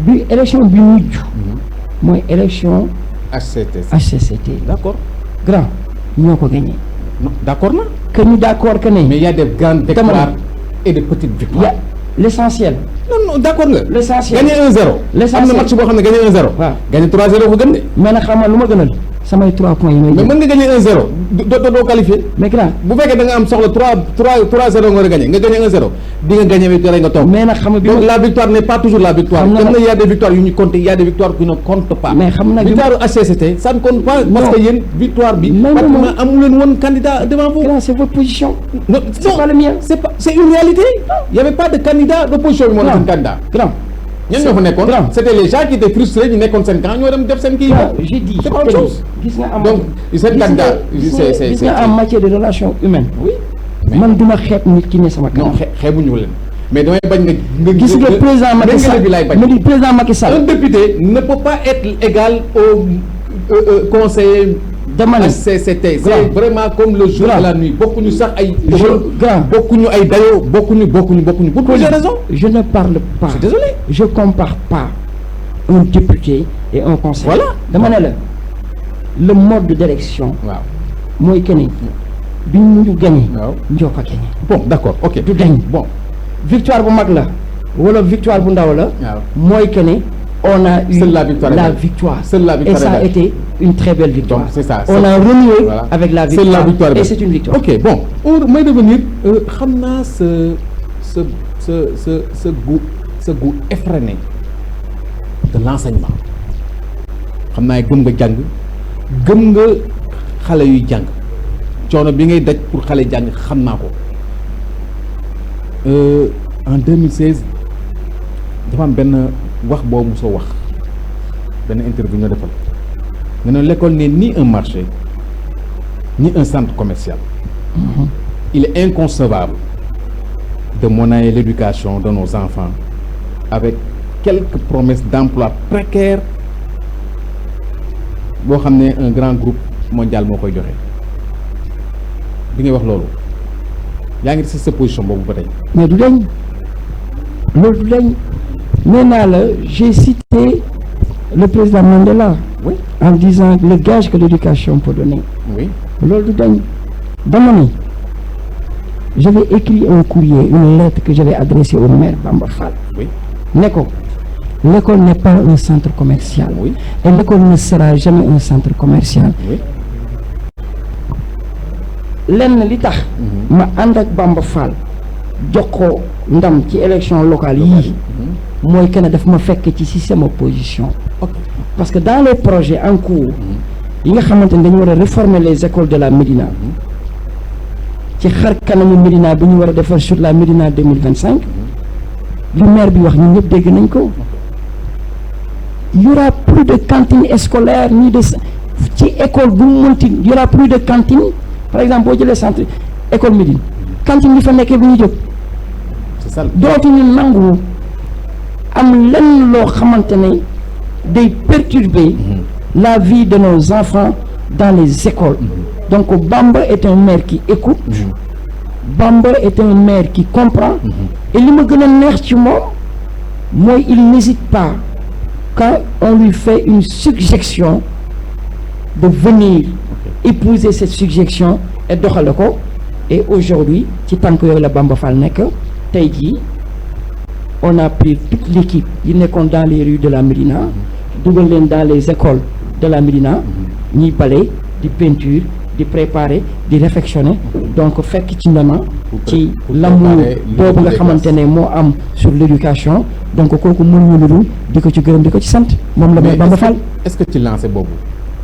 Bi élection bi mujj. Mooy élection HCCT. D'accord. Grand ñoo ko gagné. Non, d'accord na. Que ñu d'accord que ne. Mais il y a des grandes victoires et de petites victoires. L'essentiel non d'accord nga. l'essentiel gagné 1-0. l'essentiel am na match boo xam ne gagné 1-0. waaw gagné 3-0 ko gën de. mais nag xam nga lu ma gënal samay 3 points yi may mais jël. mën nga gagné 1-0 doo qualifié. mais grand bu fekkee da nga am soxla 3-0 nga war a gagné nga gagné 1-0 di nga gagné victoire nga toog. mais nag xam nga bi donc la victoire n'est pas toujours la victoire. xam nga comme il y a des victoires yu ñu compter il y a des victoires qui ne comptent pas. mais xam nga victoire HCCT ça ne compte pas. parce que yéen victoire bi. non pratiquement amu leen woon candidat devant vous. grand c'est votre position. non c'est pas le mien. c'est une réalité. il y avait pas de candidat d'opposition bi moo nekkoon candidat. grand ñan ñoo fa nekkoon. c'était les gens qui étaient frustrés ñu nekkoon seen camp ñoo dem def seen kii. j'ai dit c'est pas autre chose. gis nga am donc seen candidat c'est gis nga en matière de relations humaines. oui man duma xeeb nit ki ne sama kanam. non xeebuñu leen mais damay bañ nga. gis nga président Macky Sall bi laay bañ. ma di président Macky Sall. un député ne peut pas être égal au conseiller. dama ne HCCT c'est vraiment comme le jour et la nuit bokkuñu sax ay. bokkuñu ay dayoo bokkuñu pour plusieurs raisons. je ne parle pas. je suis désolé. je compare pas un député et un conseiller. voilà dama ne la le mode d'élection. waaw mooy que ni bi ñu gagné. waaw ñoo ko gagné. bon d'accord ok du dañ bon victoire bu mag la wala victoire bu ndaw la. waaw mooy que ni on a eu seule la victoire seule la victoire et ça a été une très belle victoire. donc c'est ça on a renoué voilà. avec la victoire. seule la victoire et c'est une victoire. ok bon may revenir xam naa ce goût effréné de l'enseignement xam naa gëm nga jàng gëm nga xale yuy jàng coono bi ngay daj pour xale jàng xam naa ko en 2016 dafa am benn wax boobu mosoo wax benn interview ñoo defal nga ne l'école n'est ni un marché ni un centre commercial. Il est inconcevable de monnayer l'éducation de nos enfants avec quelques promesses d'emploi précaires boo xam ne un grand groupe mondial moo koy joxe bi ngay wax loolu yaa ngi ci sa position boobu ba tey. mais du dañ loolu du dañ nee naa la j'ai cité le président Mandela. oui en disant le gage que l'éducation peut donner. oui loolu du dañ dama ni j'avais écrit un courrier une lettre que j'avais adressée au maire Bamba Fall. oui ne ko l'école n'est pas un centre commercial. oui et l'école ne sera jamais un centre commercial. oui lenn li tax. ma ànd ak Bamba Fall jox ko ndam ci élection locale yii. mooy que ne daf ma fekk ci système opposition. ok parce que dans les projets en cours. yi nga xamante ne dañu war a réformer les écoles de la Médina. ci xar kanamu Médina bi ñu war a defar sur la Médina 2025. li maire bi wax ñun ñëpp dégg nañ ko. il y aura plus de cantines scolaires ni de ci école bu mu mënti il y aura plus de cantines par exemple boo jëlee centre école Médine cantine yi fa nekkee bu ñu jóg. c'est ça. dootuñu nangu am lenn loo xamante ne day perturber la vie de nos enfants dans les écoles. Donc Bamba est un maire qui écoute. Bamba est un maire qui comprend. Et li ma gën a neex ci moom mooy il n'hésite pas quand on lui fait une suggestion de venir épouser cette suggestion et doxale ko. Et aujourd'hui ci tànk yooyu la Bamba Fall nekk tey jii on a pris toute l'équipe yi nekkoon dans les rues de la Médina dugal leen dans les écoles de la Médina ñiy bale di peinture di préparer di réfectionner donc fekk ci ndama ci l'amour boobu nga xamante ne moo am sur l'éducation donc kooku mënuñu lu dul di ko ci gërëm di ko ci sant moom la may Bamba Fall. est-ce que ci lancé boobu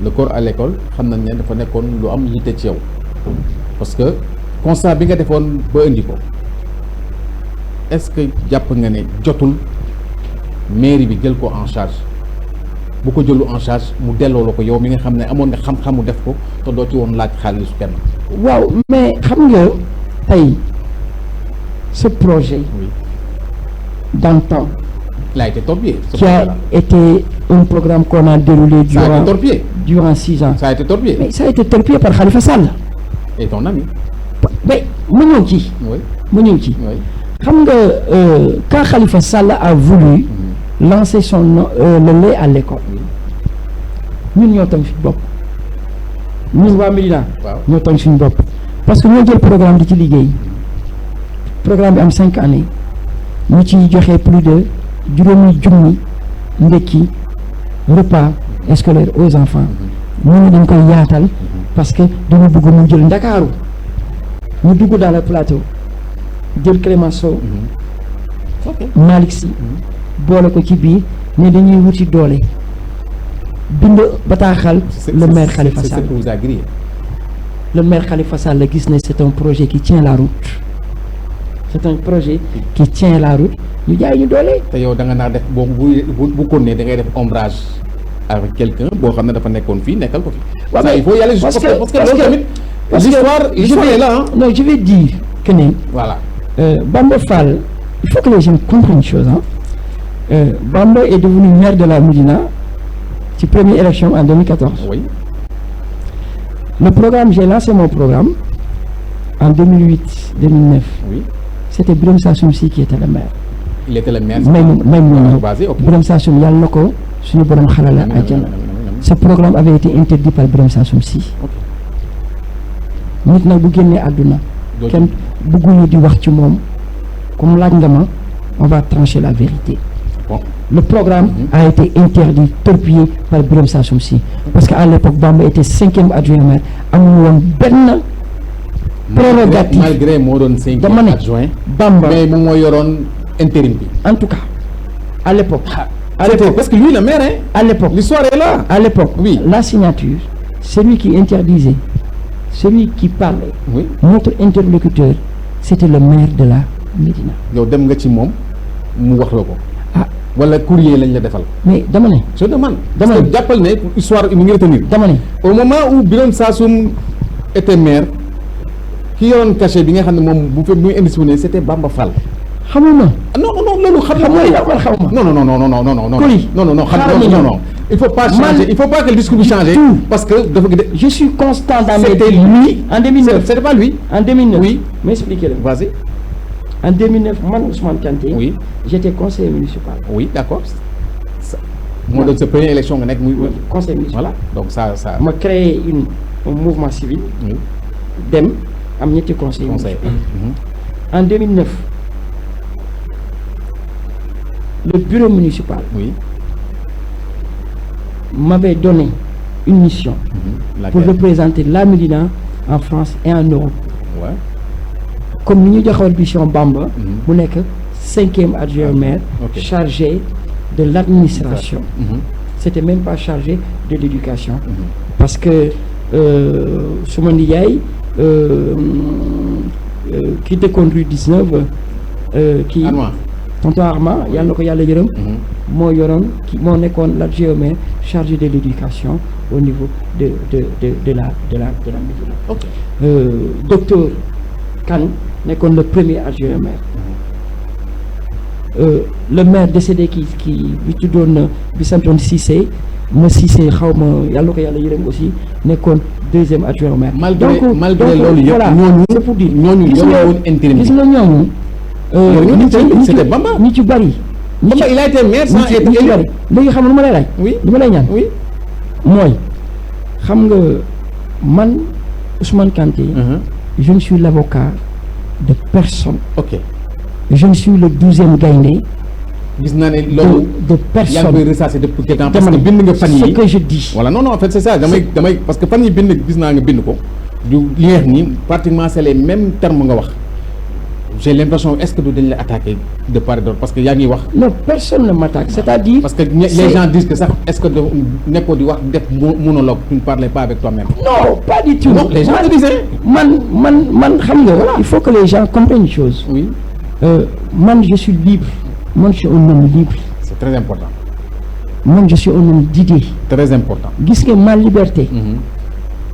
le corps à l'école xam nañ ne dafa nekkoon lu am yitte ci yow parce que constat bi nga defoon ba indi ko est-ce que jàpp nga ne jotul mairie bi jël ko en charge bu ko jëlu en charge mu delloo la ko yow mi nga xam ne amoon nga xam-xamu def ko te doo ci woon laaj xaalisu kenn. waaw mais xam nga tey ce projet. oui d'antan. il a été torpillé. qui a été un programme qu'on a déroulé durant 6 ans. ça a été torpillé. mais ça a été torpillé par Khalifa Sall. et ton ami. mais mu ñëw ci. oui mu ñëw ci. oui xam nga quand Khalifa Sall a voulu lancer le lait à l'école ñun ñoo tam suñu bopp ñun waa Médina ñoo tam suñu bopp parce que ñoo jël programme di ci liggéey programme bi am 5 années ñu ciy joxe plus de juróomi junni ndekki repas scolaire aux enfants ñu ne dañ koy yaatal parce que dañu bëgg mu jël Ndakaaru ñu dugg dans le plateau jël Clémenceau Malick Sy boole ko ci biir ne dañuy wuti doole bind bataaxal le maire Khalifa Sall. Le maire Khalifa Sall gis ne c'est un projet qui tient la route c'est un projet qui tient la route ñu jaay ñu doole. te yow da nga naa def boo bu ko ne da ngay def ombrage avec quelqu'un boo xam ne dafa nekkoon fii nekkal ko fi. waaw mais il faut y aller parce que loolu tamit l'histoire est là. Non, je vais dire que ne. Voilà. Bamba Fall, il faut que les gens comprennent une chose. Bamba est devenu maire de la Médina, ci première élection en 2014. Oui. Le programme, j'ai lancé mon programme en 2008-2009. Oui. C'était Birame Sassoum Sy qui était le maire. Il était le maire. Même ok. Birame Sassoum yàlla na ko suñu borom xarala àjjana. Ce programme avait été interdit par Birame Sassoum Sy. nit nag bu génnee àdduna kenn bëgguñu di wax ci moom comme laaj nga ma on va trancher la vérité. Bon. Le programme a été interdit, torpillé par Birame Sassoum Sy parce qu'à l'époque Bamba était 5e adjoint maire amuñu woon benn prérogative malgré moo doon 5e adjoint Bamba mais moom moo yoroon intérim bi en tout cas à l'époque parce que lui le maire à l'époque l'histoire est là à l'époque oui la signature celui qui interdisait celui qui parlait oui notre interlocuteur c'était le maire de la Médina. yow dem nga ci moom mu wax la ko wala courrier lañ la defal. mais dama ne. je demande. parce que jàppal ne histoire mu ngi retenir. dama ne au moment où Birame Sassoum était maire ki yoroon cachet bi nga xam ne moom bu fekk muy indiscipliné c'était Bamba Fall. xamuma. non loolu xam nga. non Coly non il faut pas changer il faut pas que le discours bi changer. parce que dafa. je suis constant dans mes. c'était lui en 2009 c'était pas lui. en 2009 oui m'expliquez-le. vas-y. En 2009, moi, Ousmane Kanté, oui. J'étais conseiller municipal. Oui, d'accord. Moi, dans cette première élection, conseiller municipal. Voilà, donc ça... m'a créé un mouvement civil. Oui. Dem, am ñetti conseiller municipal. En 2009, le bureau municipal m'avait donné une mission pour représenter la Médina en France et en Europe. Ouais. Comme ni ñu joxoon mission Bamba mu nekk 5e adjoint maire chargé de l'administration. C'était même pas chargé de l'éducation. Parce que suma nijaay qui dëkkoon rue 19 qui tonton Armand yàlla na ko yàlla yërëm moo yoroon moo nekkoon l'adjoint maire chargé de l'éducation au niveau de la Médina. Docteur Kane nekkoon le premier adjoint maire. Le maire décédé qui bi tuddoon bi santoon Cissé ma Cissé xaw ma yàlla ko yàlla yërëm aussi nekkoon 2e adjoint maire. malgré loolu yëpp ñooñu c'est pour dire ñooñu woon intérim gis nga ñooñu c'était Bamba ñi ci bari Bamba il a été maire sans être élu. léegi xam nga lu ma lay laaj lu ma lay ñaan mooy xam nga man Ousmane Kanté je ne suis l'avocat de personne. Ok. Je ne suis le 12e gaynde gis naa ne loolu de personne. yaa ngi koy ressasser depuis quelque temps parce que bind nga fan yi ce que je dis. voilà non en fait c'est ça damay parce que fan yi bind gis naa nga bind ko du li nga wax nii pratiquement c'est les mêmes termes nga wax j'ai l'impression est-ce que du dañ la attaquer de part et d'autre parce que yaa ngi wax. non personne ne m'attaque c'est-à-dire. parce que les gens disent que sax est-ce que nekkoo di wax def monologue tu ne parlais pas avec toi-même. non pas du tout. non les gens te disaient. man xam nga. il faut que les gens comprennent une chose. oui. Man je suis libre. Man je suis un homme libre. C'est très important. Man je suis un homme d'idées. Très important. gis nga ma liberté.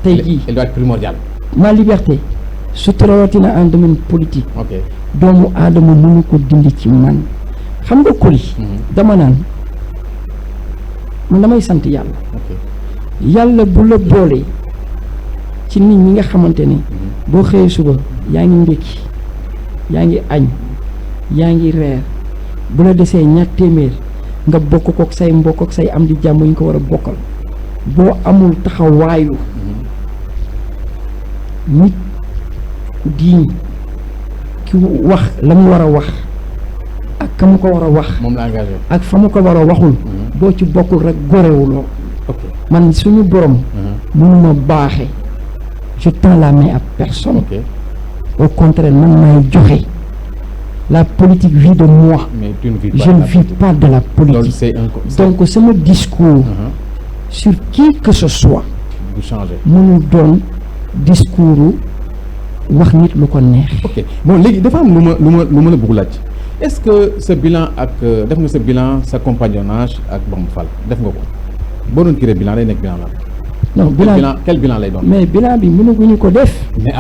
tey jii elle doit être primordiale. ma liberté su rawatina en domaine politique. ok doomu aadama mënu ko dindi ci man xam nga Coly. dama naan man damay sant yàlla. yàlla bu la boolee ci nit ñi nga xamante ne. boo xëyee suba yaa ngi ndékki yaa ngi añ yaa ngi reer bu la desee ñaar téeméer nga bokk kook say mbokk ak say am di jàmm ñu ko war a bokkal boo amul taxawaayu nit ku diiñ ki wax la mu war a wax ak ka mu ko war a wax moom la engagé. ak fa mu ko war a waxul boo ci bokkul rek gorewuloo ok man suñu borom mënuma baaxe je tends la main à personne ok au contraire man maay joxe la politique vit de moi mais tu ne vis pas je ne la vis pas de la loolu politique c'est un donc sama discours sur qui que ce soit du changer. mënul doon discours wax nit lu ko neex ok bon léegi dafa am lu ma la bëgg laaj est-ce que sa bilan ak def nga sa bilan sa compagnonnage ak Bamba Fall def nga ko boo doon tiré bilan day nekk bilan la. non bilan quel bilan lay doon. mais bilan bi mënaguñu ko def mais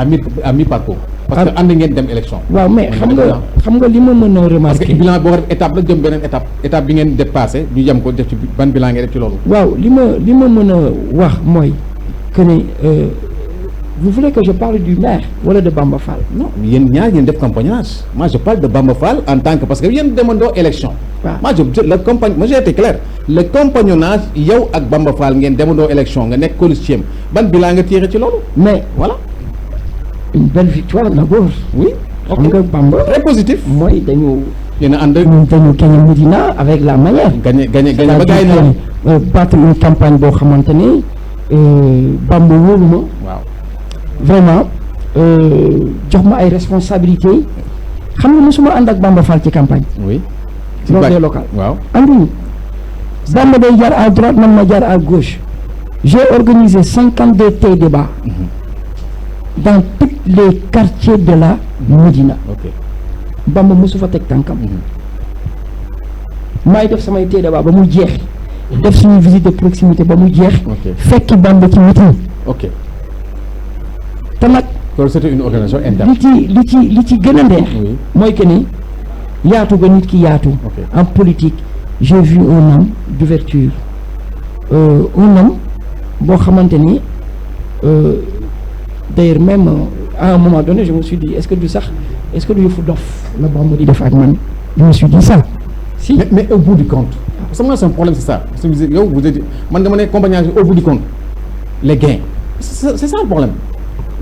à mi parcours. parce que ànd ngeen dem élection. waaw mais xam nga li ma mën a parce que remarquer bilan boo ko def étape la jëm beneen étape bi ngeen dépassé ñu yem ko def ci ban bilan ngeen def ci loolu. waaw li ma mën a wax mooy que ne vous voulez que je parle du maire wala de Bamba Fall. non yéen ñaar ngeen def compagnonnage moi je parle de Bamba Fall en tant que parce que yéen demandoo élection. waaw moi j'ai été clair le compagnonnage yow ak Bamba Fall ngeen demandoo élection nga nekk colistier ban bilan nga tiré ci loolu. mais voilà. une belle victoire d'abord. oui xam nga Bamba. très positif. mooy dañu yéen a ànd dañu gagné Médina avec la manière. gagné ba gars yi c'est-à-dire battre une campagne boo xamante ne Bamba wóolu ma. waaw vraiment jox ma ay responsabilités xam nga mosuma ànd ak Bamba Fall ci campagne. oui. lors des locales. waaw anduñu Bamba day jaar à droite man ma jaar à gauche. j'ai organisé 52 thé débats dans tous les quartiers de la Médina. ok Bamba mosu fa teg tànkam. maay def samay thé débat ba mu jeex. def suñu visite de proximité ba mu jeex. ok fekki Bamba ci meeting. ok te nag loolu c'était une organisation interne. li ci gën a neex. oui mooy que ni yaatu ga nit ki yaatu. ok en politique j'ai vu un homme d'ouverture un homme boo xamante ni d'ailleurs même à un moment donné je me suis dit est-ce que du yëfu dof la Bamba di def ak man je me suis dit ça si. mais au bout du compte parce que moi c'est un problème c'est ça parce que yow vous êtes man dama ne compagnonnage au bout du compte les gains c'est ça le problème.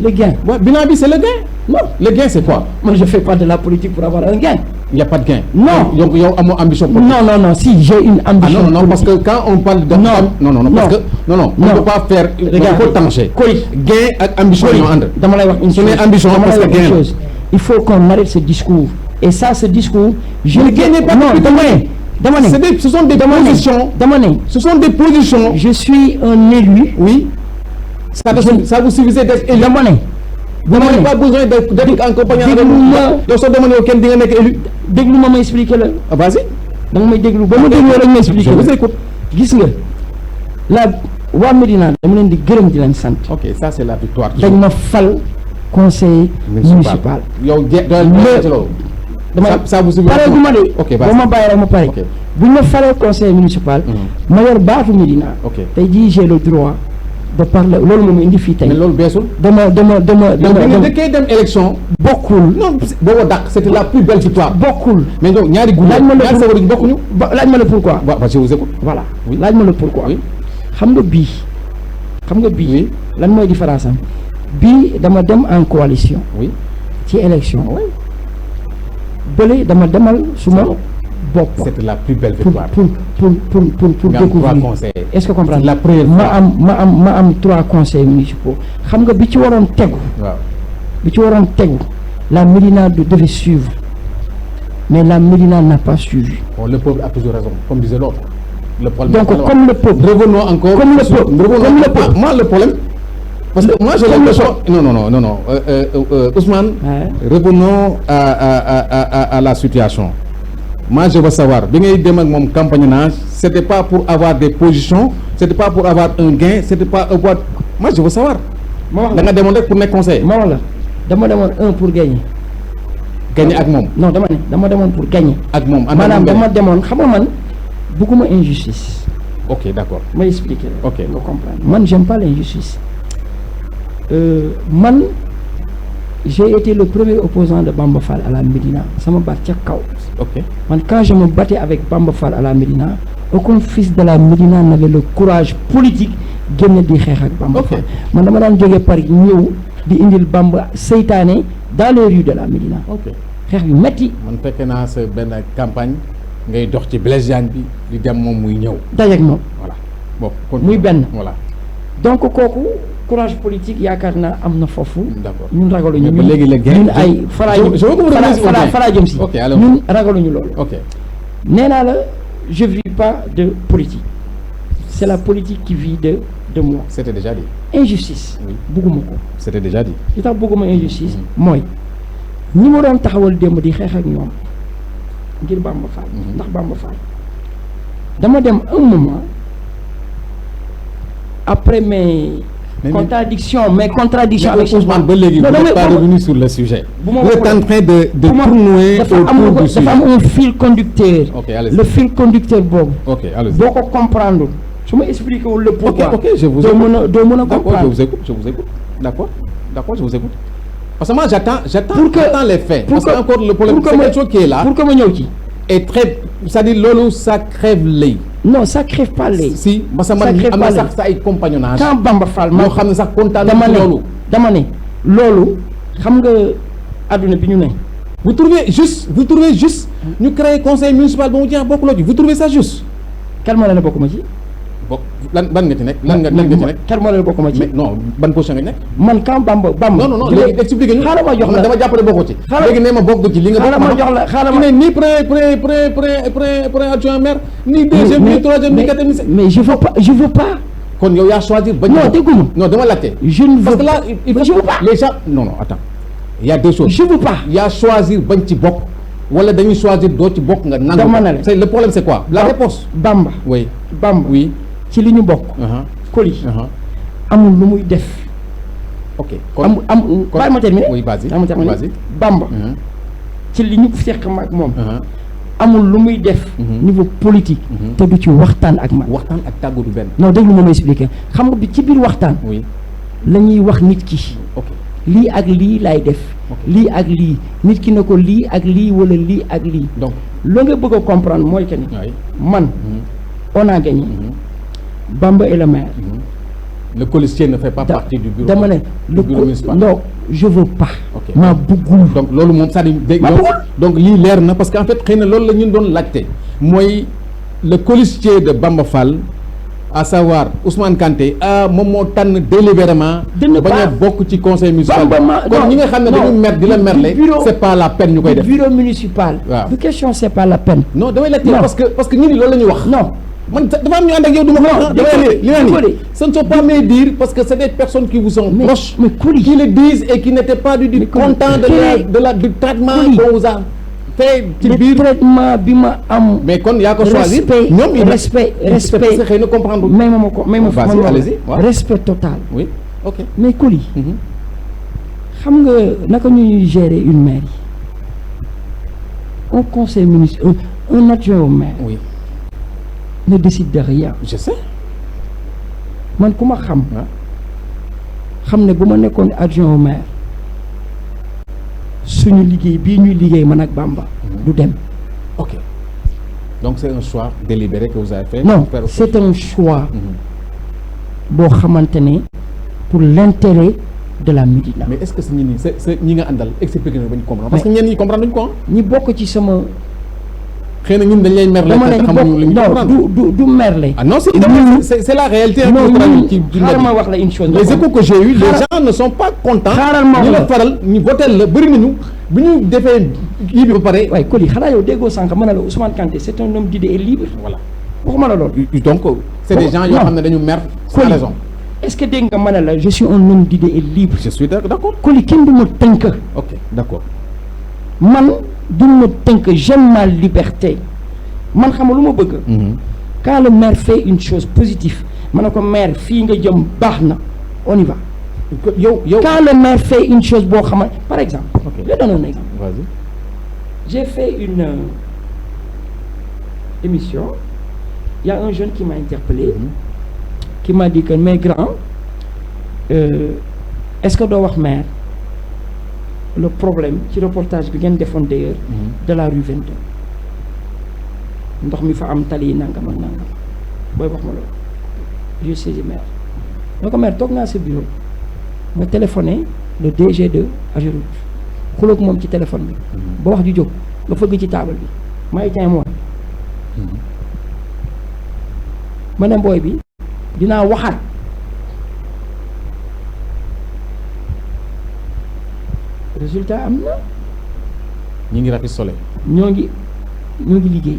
les gains. Ouais, bilan bi c'est le gain. Non, le gain c'est quoi? moi je fais pas de la politique pour avoir un gain. Il n'y a pas de gain. Non. Donc yow amoo ambition politique. Non, si j'ai une ambition. Ah non, politique. parce que quand on parle de non, parce que on ne peut pas faire regarde, il faut trancher. Gain ak ambition ñoo ànd. Dama lay wax une chose. Ambition parce que gain. Il faut qu'on arrête ce discours. Et ça, ce discours, je ne gagne pas. Non, dama ne. Ce sont des positions. Ce sont des positions. Je suis un élu. Oui. Ça vous suffisait d'être élu. Vous n'avez pas besoin d'être en compagnie avec nous. Donc soo demandé kenn di nga nekk élu. Déglu ma expliquer la. Ah vas-y. da nga may déglu ba ma déglu rek ma expliquer la. Je vous écoute. Gis nga la waa Médina dama leen di gërëm di leen sant. Ok, ça c'est la victoire. dañ ma fal conseil municipal. yow ça vous suffit. pare gu ma de. ok ba ma bàyyi rek ma pare. bu ñu ma falee conseil municipal. ma yor baatu Médina. ok tey jii j'ai le droit de parler loolu moom indi fii tey. mais loolu beesul. dama dëkkee dem élection. bokkul. non boobu dàq c'était la plus belle victoire. bokkul. mais ñoom ñaari gu laaj ma la ñaari sabar yi bokkuñu. laaj ma la pourquoi. waaw je vous écoute. voilà Oui. laaj ma la pourquoi. Oui. xam nga bii. lan mooy différence am. bii dama dem en coalition. oui. ci élection. oui. bële dama demal suma bopp. c'était la plus belle pour victoire. pour nga am trois découvrir. conseillers. est-ce que comprendre la première fois. ma am 3 conseils municipaux xam nga bi ci waroon tegu. waaw. la Médina devait suivre mais la Médina n'a pas suivi. Bon, le peuple a toujours raison comme disait l'autre. Le problème. Donc comme le peuple. Revenons encore. Comme le peuple. Moi le problème. Parce que moi j'ai l'impression. Non. Ousmane. Ouais. Revenons à la situation. Moi je veux savoir bi ngay dem ak moom compagnonnage c'était pas pour avoir des positions c'était pas pour avoir un gain c'était pas avoir moi je veux savoir. ma wax da nga demoon rek pour nekk conseil. ma wax la dama demoon pour gagner. gagner ak moom. non dama demoon pour gagner. ak moom maanaam dama demoon xam nga man bëgguma injustice. ok d'accord. ma expliquer la. Ok. nga comprendre man j'aime pas l'injustice. Man j'ai été le premier opposant de Bamba Fall à la Médina sama baat ca kaw. ok. Man quand je me battais avec Bamba Fall à la Médina aucun fils de la Médina n'avait le courage politique génn di xeex ak Bamba Ok. Fall man dama daan jógee Paris ñëw di indil Bamba seytaane dans les rues de la Médina ok. xeex yu metti man fekke naa sa benn campagne ngay dox ci Blaise Diagne bi di dem moom muy ñëw. dajeeg moom voilà bon muy benn. voilà donc kooku courage politique yaakaar naa am na foofu. d'accord ñun ragaluñu. mais ba léegi la guerre ñun ay falaa jëm si. ok alors ñun ragaluñu loolu. ok nee naa la je vis pas de politique. c'est la politique qui vit de moi. c'était déjà dit. injustice. oui bugguma ko. c'était déjà dit. li tax bugguma injustice. mooy ñi ma doon taxawal démb di xeex ak ñoom ngir Bamba Fall. ndax Bamba Fall. dama dem un moment après mes contradictions avec Ousmane ba léegi vous n'êtes pas revenu sur le sujet. vous êtes en train de tourner autour du sujet. dafa am un fil conducteur. ok allez-y. le fil conducteur boobu. ok allez-y. boo ko comprendre su ma expliqué wul le pourquoi. ok je vous écoute doo mën a d'accord comprendre. je vous écoute d'accord je vous écoute parce que moi j'attends les faits. parce que encore le problème c'est quelque chose qui est là. pour que ma ñëw ci. est très c'est-à-dire loolu ça crève l'œil. non ça crève pas l'œil. si parce que man am na sax sa ay compagnonnage. quand Bamba Fall moo xam ne sax kontaan na ci loolu. dama ne loolu xam nga adduna bi ñu ne. vous trouvez juste ñu créer conseil municipal ba mu jeex bokkuloo ci vous trouvez ça juste. quel moo leen bokk ma ci. bokk ban nga ci nekk. lan nga ci nekk. quel moo leen bokk ma ci. mais non ban position nga nekk. man quand Bamba. non léegi expliqué ñu. xaaral ma jox la dama jàpp ne bokkoo ci. léegi nee ma bokk ci li nga bokk. xaaral ma jox la xaaral ma ni premier adjoint maire ni deuxième ni troisième ni quatrième. mais je veux pas. kon yow yaa choisir bañ. non dégguma. non dama laajte. je ne veux parce que là il faut je veux pas. les gens non attends il y a deux choses. je veux pas. yaa choisir bañ ci bokk wala dañuy choisir doo ci bokk nga nangu. dama ne la c'est le problème c'est quoi la réponse. Bamba. oui Bamba oui. ci li ñu bokk. Coly amul lu muy def. ok kon bàyyi ma terminer. oui vas-y vas-y. Bamba. ci li ñu seq ma ak moom. amul lu muy def. niveau politique. te du ci waxtaan ak man. waxtaan ak tàggu du benn. non déglu ma expliquer xam nga bi ci biir waxtaan. oui la ñuy wax nit ki. ok lii ak lii laay def. lii ak lii nit ki ne ko lii ak lii wala lii ak lii. donc loo nga bëgg a comprendre mooy que ni. man on a gagné. Bamba est le maire. le colistier ne fait pas partie du bureau. dama ne du bureau municipal. non je veux pas. ok maa bëggul. donc loolu moom c'est-à-dire donc lii leer na parce que en fait xëy na loolu la ñun doon laajte mooy le colistier de Bamba Fall à savoir Ousmane Kanté moom moo tànn délibérément. bañ a bokk ci conseil municipal. kon ñi nga xam ne dañu mer di la merle. c'est pas la peine ñu koy def. bureau municipal. waaw du question c'est pas la peine. non damay laajte parce que ñun loolu la ñuy wax. non. man dafa am ñu ànd ak yow du ma ko li ma ni ce ne sont pas mes dires parce que c'est des personnes qui vous sont proches qui le disent et qui n'étaient pas du tout contents du traitement qu'on vous a fait ci biir traitement bi ma am. mais kon yaa ko choisir ñoom respect xëy na comprendre may ma ko may ma fa allez-y respect total. oui ok mais Coly xam nga naka ñuy gérer une mairie un conseil municipal un adjoint au maire. oui. ne décide de rien. je sais. man ku ma xam. xam ne bu ma nekkoon adjoint au maire suñu liggéey bii ñuy liggéey man ak Bamba. du dem. ok donc c'est un choix délibéré que vous avez fait. non c'est un choix. boo xamante ne pour l'intérêt de la Médina. mais est-ce que si ñi nga àndal expliqué na ba ñu comprendre. parce que ñenn ñi comprendre duñ ko ñi bokk ci sama. xëy na ñun dañ lay merle te xamuñu li ñu non du merle. ah non c'est la réalité. xaaral ma wax la une chose. les échos que j'ai eu les gens ne sont pas contents. xaaral ma wax la ñu la faral ñu votel la bëri nañu bi ñu defee kii bi ba pare. waaye Coly xanaa yow déggoo sànq mën na la Ousmane Kanté c'est un homme d'idées et libre. voilà waxuma la loolu. donc c'est des gens yoo xam ne dañu mer sans raison. est-ce que dégg nga mën na la je suis un homme d'idées et libre. je suis d'accord. Coly kenn du ma tënk. ok d'accord. man du ma tënk j'aime ma liberté man xam nga lu ma bëgg. quand le maire fait une chose positive ma ne ko maire fii nga jëm baax na on y va. yow quand le maire fait une chose boo xam par exemple. ok je donne un exemple. vas-y. j'ai fait une émission il y a un jeune qui m'a interpellé. qui m'a dit que mais grand est-ce que doo wax maire le problème ci reportage bi ngeen defoon d'ailleurs de la rue 22 ndox mi fa am tali yi nangam ak nangam booy wax ma loolu je saisi maire donc maire toog naa sa bureau ma téléphoné le DG de Ageroute xuloog moom ci téléphone bi ba wax ju jóg nga fëgg ci taabal bi may témoin ma ne mbooy bi dinaa waxaat résultat am na ñi ngi rafistolé. ñoo ngi liggéey.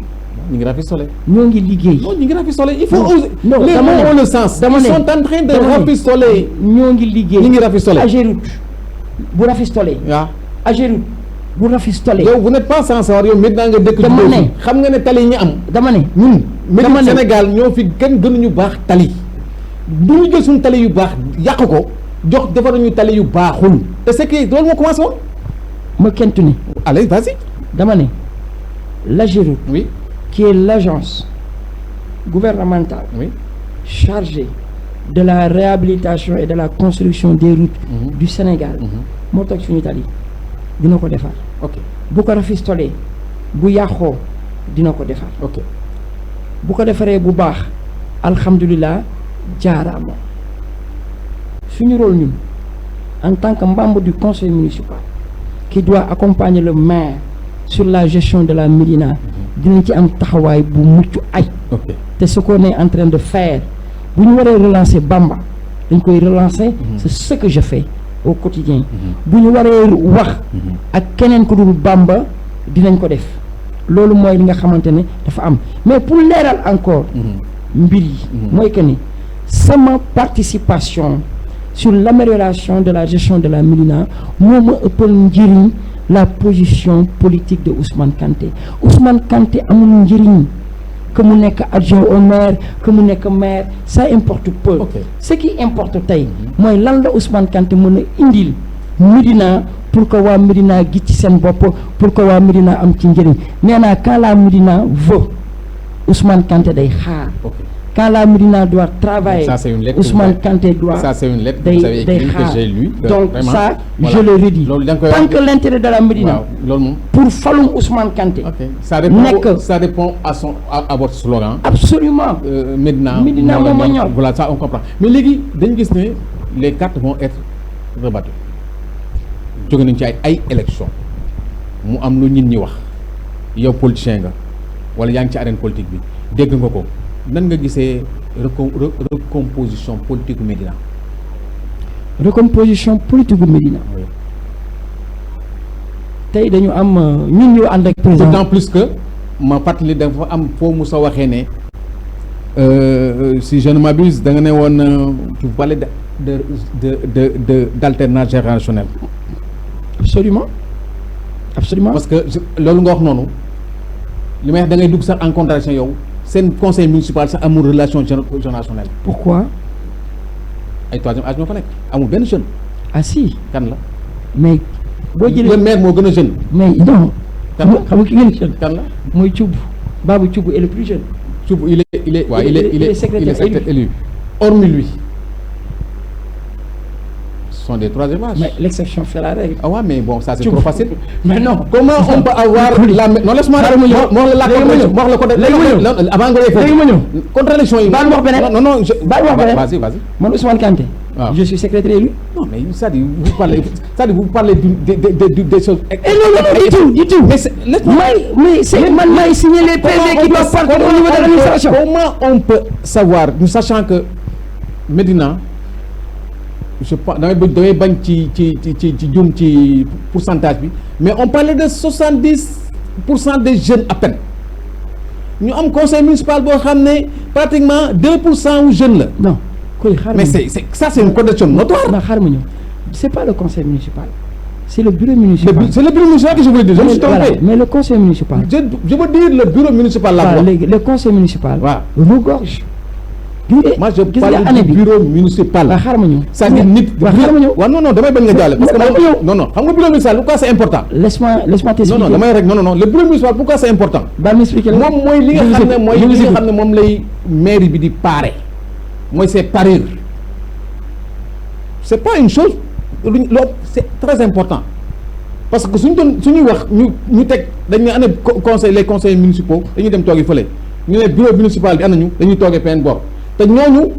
ñi ngi rafistolé. ñoo ngi liggéey. non ñi ngi rafistolé il faut oser. non les mots ont le sens. dama ne ils sont en train de rafistoler. ñoo ngi liggéey. ñi ngi rafistolé. Ageroute bu rafistolé. waaw Ageroute bu rafistolé. yow vous n'êtes pas sans savoir yow maintenant nga dëkk. dama ne xam nga ne tali yi ñu am. dama ne ñun. dama ne Sénégal ñoo fi gënuñu baax tali. du ñu jël suñu tali yu baax yàq ko jox defaruñu tali yu baaxul. te c'est que loolu moo commencé woon. ma kentu ni allez vas-y. dama ne l'Ageroute. oui. qui est l'agence gouvernementale. oui. chargée de la réhabilitation et de la construction des routes. du Sénégal. moo toog suñu tali dina ko defar. ok bu ko rafistolee bu yàqoo dina ko defar. ok bu ko defaree bu baax alhamdulilah jaaraama suñu rôle ñun en tant que membre du conseil municipal qui doit accompagner le maire sur la gestion de la Médina dinañ ci am taxawaay bu mucc ay. ok te ce qu'on est en train de faire bu ñu waree relancer Bamba dañ koy relancer. c'est ce que je fais au quotidien. bu ñu waree wax ak keneen ku dul Bamba dinañ ko def loolu mooy li nga xamante ne dafa am mais pour leeral encore mbir yi mooy que ni sama participation sur l'amélioration de la gestion de la Médina moo ma ëppal njëriñ la position politique de Ousmane Kanté. Ousmane Kanté amul njëriñ que mu nekk adjoint au maire que mu nekk maire ça importe peu. Ok. ce qui importe tey mooy lan la Ousmane Kanté mën a indil Médina pour que waa Médina gis ci seen bopp pour que waa Médina am ci njëriñ nee naa quand la Médina veut Ousmane Kanté day xaar. ok quand la Médina doit travailler ça c'est une lettre Ousmane Kanté doit ça c'est une lettre que vous avez écrite que j'ai lue donc vraiment, ça voilà. je le redis loolu da nga koy tant wax que l'intérêt de la Médina waaw loolu moom. pour falum Ousmane Kanté ok ça répond nekk ça répond à votre slogan. absolument Médina Médina moo la moo ma ñor. ñor. voilà ça on comprend mais léegi dañu gis ne les cartes vont être rebattues jóge nañ ci ay élections mu am lu nit ñi wax yow politicien nga wala yaa ngi ci arène politique bi dégg nga ko nan nga gisee recomposition politique bu Médina. recomposition politique gu Médina tey dañu am ñun ñu ànd ak président d'autant plus que ma fàttali dafa am foo mu sa waxee ne si je ne m'abuse da nga ne woon tu parlais d'alternance générationnelle. absolument absolument parce que loolu nga wax noonu li may wax da ngay dugg sax en contradiction yow seen conseil municipal sax amul relation générationnelle. pourquoi ay troisième âge ñoo fa nekk amul benn jeune. ah si kan la. mais boo le jëlee maire moo gën a jeune. mais non kan la xam nga ki ngeen jeune kan la. mooy Thioub Babou Thioub est le plus jeune. Thioub il est secrétaire élu. Hormis lui ce sont des troisième âge. mais l'exception fait la règle. ah ouais mais bon ça c'est Thioub. trop facile. mais non comment on peut avoir la non laisse-moi Xaaral ma ñëw. moo la Léegi ma ñëw. wax la ko de Léegi ma ñëw. avant nga def léegi ma ñëw. contradiction yi baal ma wax beneen. non non baal ma wax beneen. vas-y man Ousmane Kanté. waaw. je suis secrétaire élu. non mais c'est-à-dire vous parlez des choses du tout. mais c'est mais c'est man maay signer les PV qui doivent partir au niveau de l'administration. comment on peut savoir nous sachant que Médina je pense damay bañ ci jum ci pourcentage bi mais on parlait de 70% des jeunes à peine ñu am conseil municipal boo xam ne pratiquement 2% wu jeunes la. non koy xaar mais c'est ça c'est une contradiction notoire. non xaar ma ñëw c'est pas le conseil municipal c'est le bureau municipal. c'est le bureau municipal que je voulais dire je me suis Voilà. trompé. mais le conseil municipal. je veux dire le bureau municipal là. waaw léegi le conseil municipal. waaw regorge. moi je gis nga parle année du bi bureau municipal. waaw xaar ma ñëw. c'est-à-dire nit. waaw xaar ma ñëw. waaw non damay bañ nga jàlle parce que ma ñëw. non xam nga bureau municipal pourquoi c'est important. laisse-moi t'expliquer. non damay rek non le bureau municipal pourquoi c'est important. baal ma expliquer la. moom mooy li nga xam ne moom lay mairie bi di parer mooy c'est parir c'est pas une chose loolu c'est très important parce que suñuy wax ñu teg dañu ne ana les conseils municipaux dañuy dem toogi fële ñu ne bureau municipal bi ana ñu dañuy toogee penn bor te ñooñu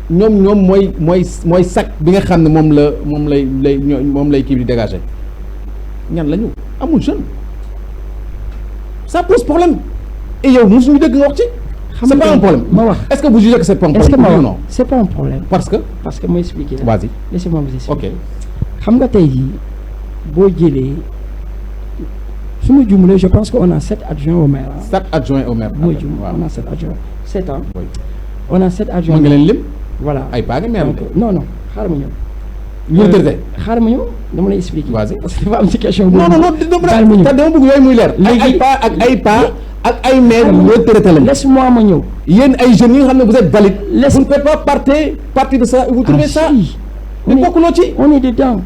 ñoom mooy sac bi nga xam ne moom lay kii bi di dégager ñan la ñu amul jeune ça pose problème et yow mosuñu dégg nga wax ci. c'est pas un problème ma wax. est-ce que vous jugez que c'est pas un problème ou non? C'est pas un problème. parce que ma expliquer la. vas-y. Laissez-moi vous expliquer. ok xam nga tey jii boo jëlee su ma jumlee je pense que on a 7 adjoints au maire. 7 adjoints au maire. moo jum on a 7 adjoints 7 ans. oui on a 7 adjoints. mën nga leen lim. voilà ay paa nga maire donc non non xaaral ma ñëw. ñu retraité. xaaral ma ñëw dama lay expliquer. Vas-y. parce que dafa am ci question. non non non baal ma ñëw dama bëgg yooyu muy leer. léegi ay paa ak ay paa ak ay maire retraité lañu. laisse-moi ma ñëw. yéen ay jeunes yi nga xam ne vous êtes valide. vous ne faites pas partie de ça vous trouvez ça. on mais bokkuloo ci. on est dedans.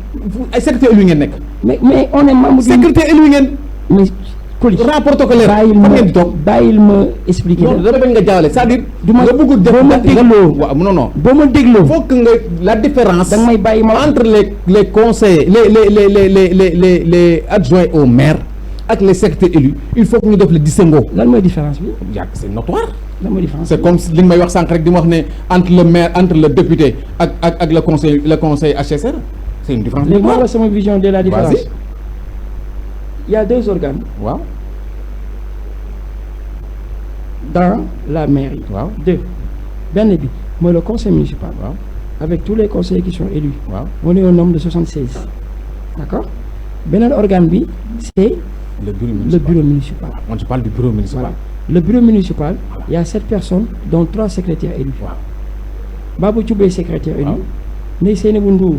ay secrétaire élu ngeen nekk. mais on est membre. secrétaire élu ngeen. mais Coly. rapport protocolaire. bàyyil fan ma ngeen di toog. bàyyil ma expliquer. non dama bañ nga jaawale c'est-à-dire. du ma nga bëgg def boo ma dégloo. waaw non non. boo ma dégloo. faut que nga la différence. da nga may bàyyi ma entre les conseillers les adjoints au maire ak les secrétaires élus il faut que ñu def le distinguo. lan mooy différence bi. c'est notoire. lan mooy différence c'est comme li nga may wax sànq rek di ma wax ne entre le maire entre le député ak le conseil HCR c'est une différence. léegi moo la sama vision de la différence. Vas-y. Il y a 2 organes waaw dans la mairie. waaw 2 benn bi mooy le conseil municipal. waaw avec tous les conseillers qui sont élus. waaw on est au nombre de 76. d'accord beneen organe bi c'est le le bureau municipal. on te parle du bureau municipal. Voilà. Le bureau municipal, il y a 7 personnes, dont 3 secrétaires élus. waaw Babou Djoubé est secrétaire élu. waaw Ndeye Seynabou Ndour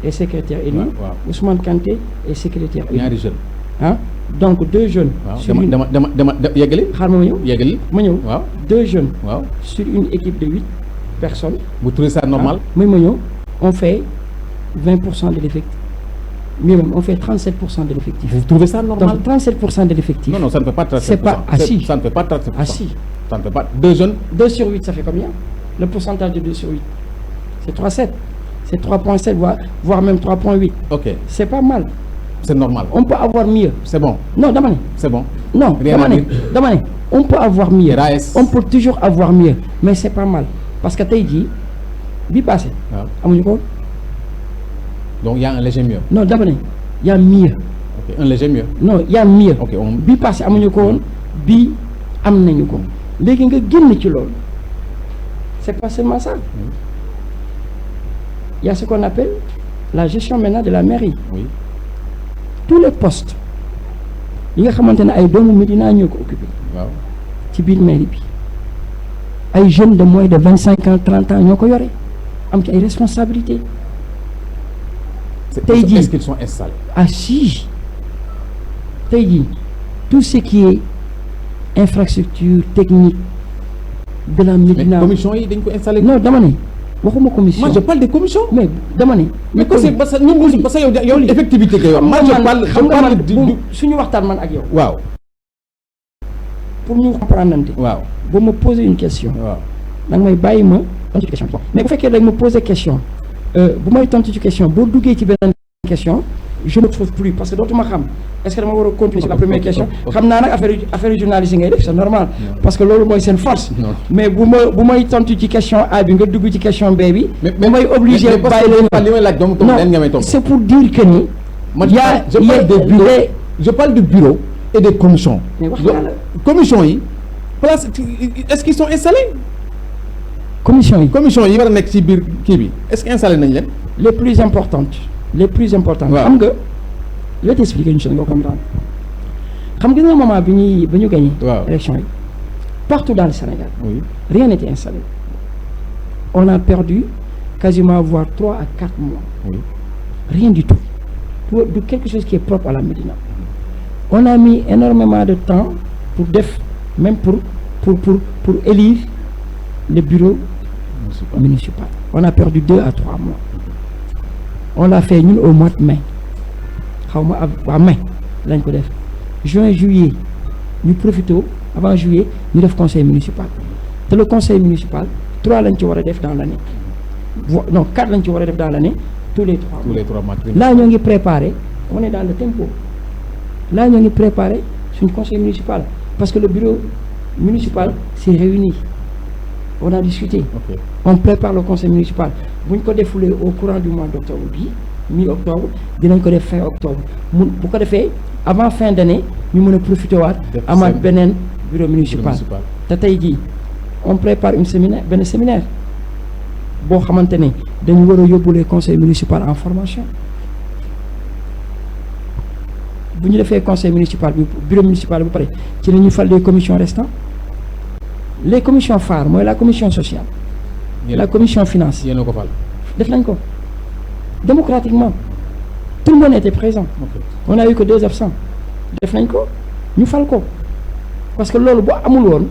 est secrétaire élu. waaw waaw. Ousmane Kanté est secrétaire élu. ñaari jeunes. Hein? Donc 2 jeunes. waaw sur une... dama yeggali. xaar ma ñëw. yeggali. ma ñëw. waaw 2 jeunes waaw. sur une équipe de 8 personnes. vous trouvez ça normal. ma ñëw on fait 20% de l'effectif. Mieux même, on fait 37% de l'effectif. vous trouvez ça normal. Donc 37% de l'effectif. non non ça ne fait pas 37%. C'est pas assis. ça ne fait pas 37%. Assis. ça ne fait pas 2 jeunes. 2 sur 8, ça fait combien? Le pourcentage de 2 sur 8. C'est 3,7. C'est 3,7, voire même 3,8. ok C'est pas mal. c'est normal. On peut avoir mieux. c'est bon Non, Damane. c'est bon. Non, Rien à dire. Damane. On peut avoir mieux. RAS. On peut toujours avoir mieux. Mais c'est pas mal. Parce que t'as dit, bi passé. waaw Amuñu ko. donc il y a un léger mieux. Non, Damane. Il y a mieux. ok un léger mieux. Non, il y a mieux. ok Bi passé amuñu ko woon. Bi am nañu ko. Léegi nga génn ci loolu. C'est pas seulement ça. Il y a ce qu'on appelle la gestion maintenant de la mairie. oui Tous les postes yi nga xamante ne ay doomu Médina ñoo ko occupé waaw. ci biir mairie bi ay jeunes de moins de 25 ans 30 ans ñoo ko yore am ci ay responsabilités. Tey jii est-ce qu'ils sont installés. Ah si tey jii tout ce qui est infrastructure technique de la mais Médina. commission yi dañ ko installé. Non dama ne waxuma commission. moi je parle des commissions. mais dama ne. mais c'est parce que ñun parce que yow effectivité nga yor. moi je parle xam nga man suñu waxtaan man ak yow. waaw pour ñu comprendre. waaw ba ma poser une question. waaw. da nga may bàyyi ma tontu ci question bi. mais bu fekkee da nga ma poser question bu may tontu ci question boo duggee ci beneen question je ne trouve plus parce que dootuma xam est-ce que dama war a continuer sur la première question xam naa nag affaire journaliste yi ngay def c'est normal parce que loolu mooy seen force. mais bu may tontu ci question A bi nga dugg ci question B bi. bu may obligé bàyyi leen li may laaj doomu tontu leen nga may tontu. c'est pour dire que ni. je parle du bureau et des commissions. mais wax naa la commission yi place est-ce qu'ils sont installés. commission yi war a nekk ci biir kii bi est-ce que installé nañ leen. les plus importantes. waaw xam nga je vais t'expliquer une chose nga comprendre xam nga moment ba ñu gagné. waaw élection yi partout dans le Sénégal. oui rien n'était installé. On a perdu quasiment voire 3 à 4 mois. oui Rien du tout. De quelque chose qui est propre à la Médina. On a mis énormément de temps pour même pour élire le bureau municipal. On a perdu 2 à 3 mois. On l'a fait ñun au mois de mai. Mai lañ ko def. Juin, juillet ñu profité avant juillet ñu def conseil municipal. te le conseil municipal 3 lañ ci war a def dans l'année. Non 4 lañ ci war a def dans l'année tous les 3 mois. Là ñoo ngi préparé on est dans le tempo. Là ñoo ngi préparé suñu conseil municipal parce que le bureau municipal s'est réuni. On a discuté. Okay. On prépare le conseil municipal. Bu ñu ko défoulé au courant du mois d'octobre bi mi-octobre dinañ ko def fin octobre bu ko defee avant fin d'année ñu mën a profité waat amaat beneen bureau municipal te tey jii on prépare benn séminaire boo xamante ne dañu war a yóbbu les conseils municipaux en formation bu ñu defee conseil municipal bi bureau municipal bi ba pare ci la ñuy fal les commissions restantes les commissions phares mooy la commission sociale la commission finance yéen a ko fal def nañ ko démocratiquement tout le monde était présent on a eu que 2 absents def nañ ko ñu fal ko parce que loolu bu amul woon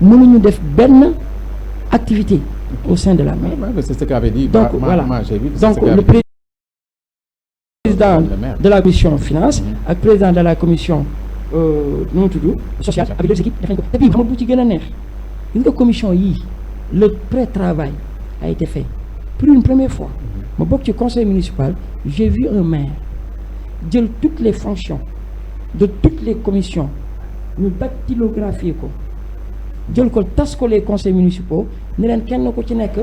mënuñu def benn activité au sein de la mairie. C'est ce qu'avait dit. Donc voilà. Donc le président de la commission finance ak président de la commission nu mu tudd sociale avec 2 équipes def nañ ko te bii xam nga bu ci gën a neex gis nga commission yii le pré-travail a été fait pour une première fois ma bokk ci conseil municipal j'ai vu un maire jël toutes les fonctions de toutes les commissions ñu dactylographier ko jël ko tas ko les conseils municipaux ne leen kenn ko ci nekk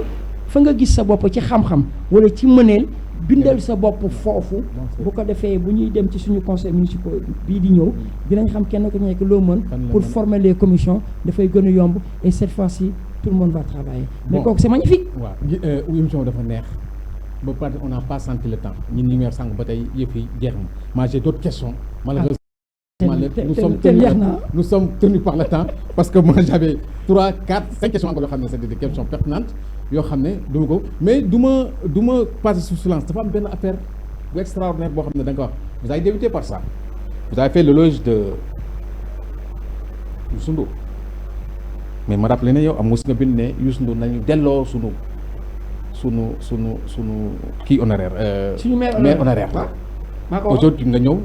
fa nga gis sa bopp ci xam-xam wala ci mëneel bindal sa bopp foofu bu ko defee bu ñuy dem ci suñu conseil municipaux bii di ñëw dinañ xam kenn ko ci nekk loo mën pour former les commissions dafay gën a yomb et cette fois-ci tout le monde va travailler mais kooku c'est magnifique. waaw émission dafa neex ba pare on n'a pas senti le temps ñun ñu weer sànq ba tey yëf yi jeex na moi j'ai d'autres questions malheureusement nous sommes tenus par le temps parce que moi j'avais 3, 4, 5 questions encore yoo xam ne c'est des questions pertinentes yoo xam ne du ma ko mais du ma passer sous silence dafa am benn affaire bu extraordinaire boo xam ne da nga ko wax vous avez débuté par ça vous avez fait l'éloge de Youssou Ndour mais ma rappelé ne yow am mos nga bind ne Youssou Ndour nañu delloo sunu kii honoraire suñu maire honoraire aujourd'hui nga ñëw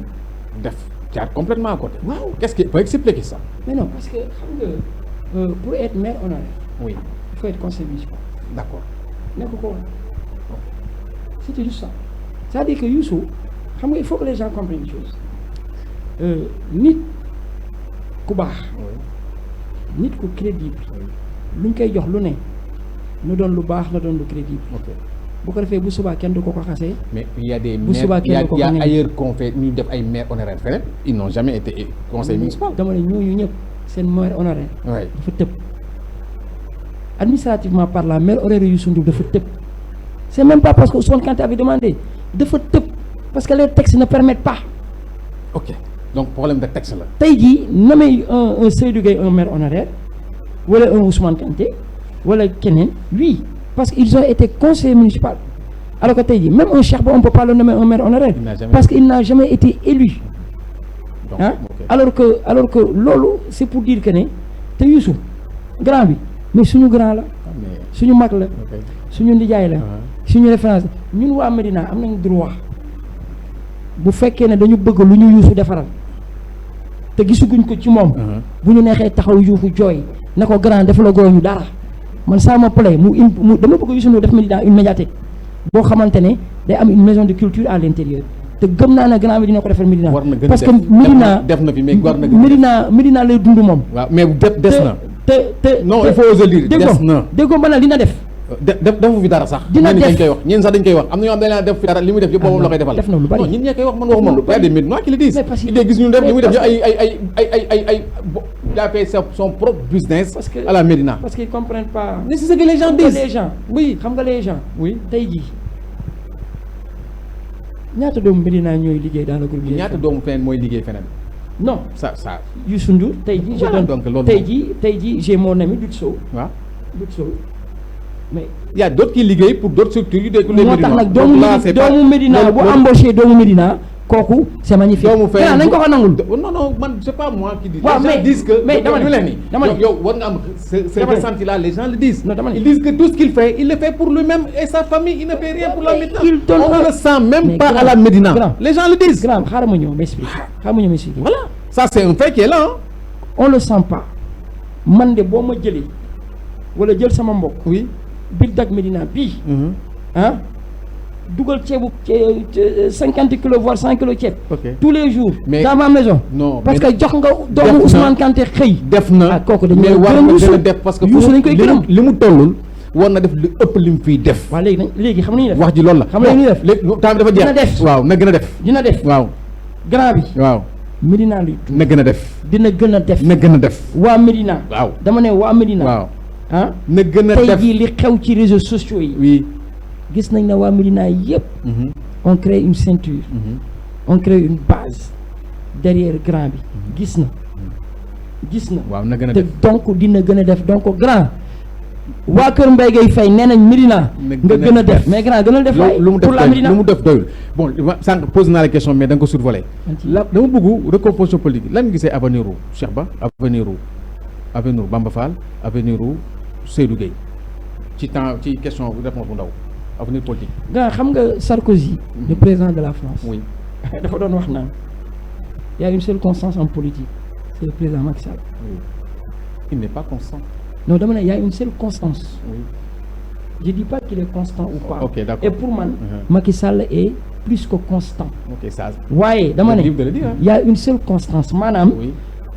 def jaar complètement à côté. Waaw. Qu'est-ce qui peut expliquer ça? Mais non, parce que xam nga pour être maire honoraire, Oui, il faut être conseiller municipal. d'accord. nekk ko woon. C'était juste ça. C'est-à-dire que Youssou xam nga il faut que les gens comprennent une chose nit ku baax Oui, nit ku crédible oui. luñ koy jox lu ne na doon lu baax na doon lu crédible Ok. bu ko defee bu subaa kenn du ko xasee. Mais il y a des Bu maires, subaa il y a, kenn du ko il y a ko ailleurs qu'on fait ñu def ay maires honoraires feneen ils n'ont jamais été conseil municipal. dama ne ñooñu ñëpp seen maire honoraire Oui. dafa tëb administrativement parlant maire honoraire Youssou Ndour dafa tëb c'est même pas parce que Ousmane Kanté avait demandé dafa tëb parce que les textes ne permettent pas. Ok. Donc problème de texte la. tey jii nommer un Seydou Gueye un maire honoraire wala un Ousmane Kanté wala keneen oui parce que ils ont été conseillers municipaux alors que tey jii même un Cheikh Ba on peut pas le nommer un maire honoraire Il n'a jamais parce qu'il n'a jamais été élu Donc, ah ok. alors que loolu c'est pour dire que ne te Youssou grand bi mais suñu grand la Ah, mais suñu mag la ok. suñu ndijaay la suñu référence ñun waa Médina am nañ droit bu fekkee ne dañu bëgg lu ñu Youssou defaral te gisuguñ ko ci moom bu ñu neexee taxaw Youssou jooy na ko grand dafa la gooñu dara man ça me plaît mu dama bëgg Youssou Ndour def Médina une médiathèque boo xamante ne day am une maison de culture à l'intérieur te gëm naa ne grand bi dina ko defar Médina War na gën a parce que def. Médina def na fi mais war na gën a def. Médina lay dund moom waaw mais des na. te Non, il faut oser le dire, des na. déggoo ba na dina def defu fi dara sax. Dina ñenn ñi dañ def. koy wax ñenn sax dañ koy wax am na ñoo xam dañ naan def fi dara li muy def yëpp boppam la koy defal. def na lu bari. non ñun ñee koy wax man waxuma lu lu bari. des Médinois qui le disent. Mais parce que- idée gis ñu def li muy def mais ay il a fait son propre business Parce que- à la Médina. parce qu'ils comprennent pas Mais c'est ce que les gens xam nga disent. les gens Oui. xam nga les gens Oui. tey jii ñaata doomu Médina ñooy liggéey dans le groupe ñaata doomu feneen mooy liggéey feneen. non ça Youssou Ndour tey jii je Voilà, donne donc loolu tey jii j'ai mon ami Doudou Sow waaw. mais Il y a d'autres qui liggéey pour d'autres structures yu dee ku les moo tax Médinois. nag Donc là, c'est pas- doomu Médina bu loolu- embauché doomu Médina kooku c'est magnifique doomu feneen gannaaw nañ ko ko nangul non man c'est pas moi qui dis. Waaw, Les gens mais- disent que mais dama ne- ñu leen ni dama ne- yow war nga am ce Dama ne- ressenti là les gens le disent. Non, dama ne- Ils disent que tout ce qu'il fait il le fait pour lui-même et sa famille il ne fait rien pour la Mais Médina. il donne On un- ne le sent même Mais pas grand, à la Médina. grand. Les gens le disent. grave xaaral ma ñëw m'explique xaaral ma ñëw m'explique Voilà ça c'est un fait qui est là hein. on le sent pas man de boo ma jëlee wala jël sama mbokk Oui. biir dak Médina bii Mhm. ah dugal ceebu 50 kilos voire 100 kilos ceeb Ok. tous les jours Mais- dans ma maison Non, parce mais- que jox nga Def doomu na. Ousmane Kanté xëy def na ah kooku dañu mais war a war gërëm na gën a Youssou def parce que Youssou dañ koy gërëm li mu tollul war na def lu ëpp lim fiy def. waaw léegi xam nañu def wax ji loolu la. xam nañu def léegi temps bi dafa jeex. dina def waaw na gën a def. dina def waaw. grand bi. waaw. Médina luy na gën a def. dina gën a def. na gën a def. waa Médina. waaw dama ne waa Médina. waaw. ah na gën a tey def jii li xew ci réseaux sociaux yi. oui. gis nañ ne waa Médina yëpp. on crée une ceinture. on crée une base derrière grand bi. gis na. waaw na gën a te def. donc dina gën a def donc grand. waa Kër Mbaye Gueye Faye nee nañ Médina. nga gën a def mais grand gën a def. lu mu def pour la Médina lu mu def doyul bon sànq pose naa la question mais da nga ko survolé. la dama bëgg recomposition politique lan nga gisee avenir u Cheikh Ba avenir u Bamba Fall avenir u Seydou Gueye ci temps ci question réponse bu ndaw avenir politique. grand xam nga Sarkozy. le président de la France. oui dafa doon wax naan y a une seule constance en politique c'est le président Macky Sall. oui il n'est pas constant. non dama ne y a une seule constance. oui. je dis pas qu'il est constant ou pas. ok d'accord et pour man. Macky Sall est plus que constant. ok ça. waaye dama ne y a une seule constance maanaam. oui.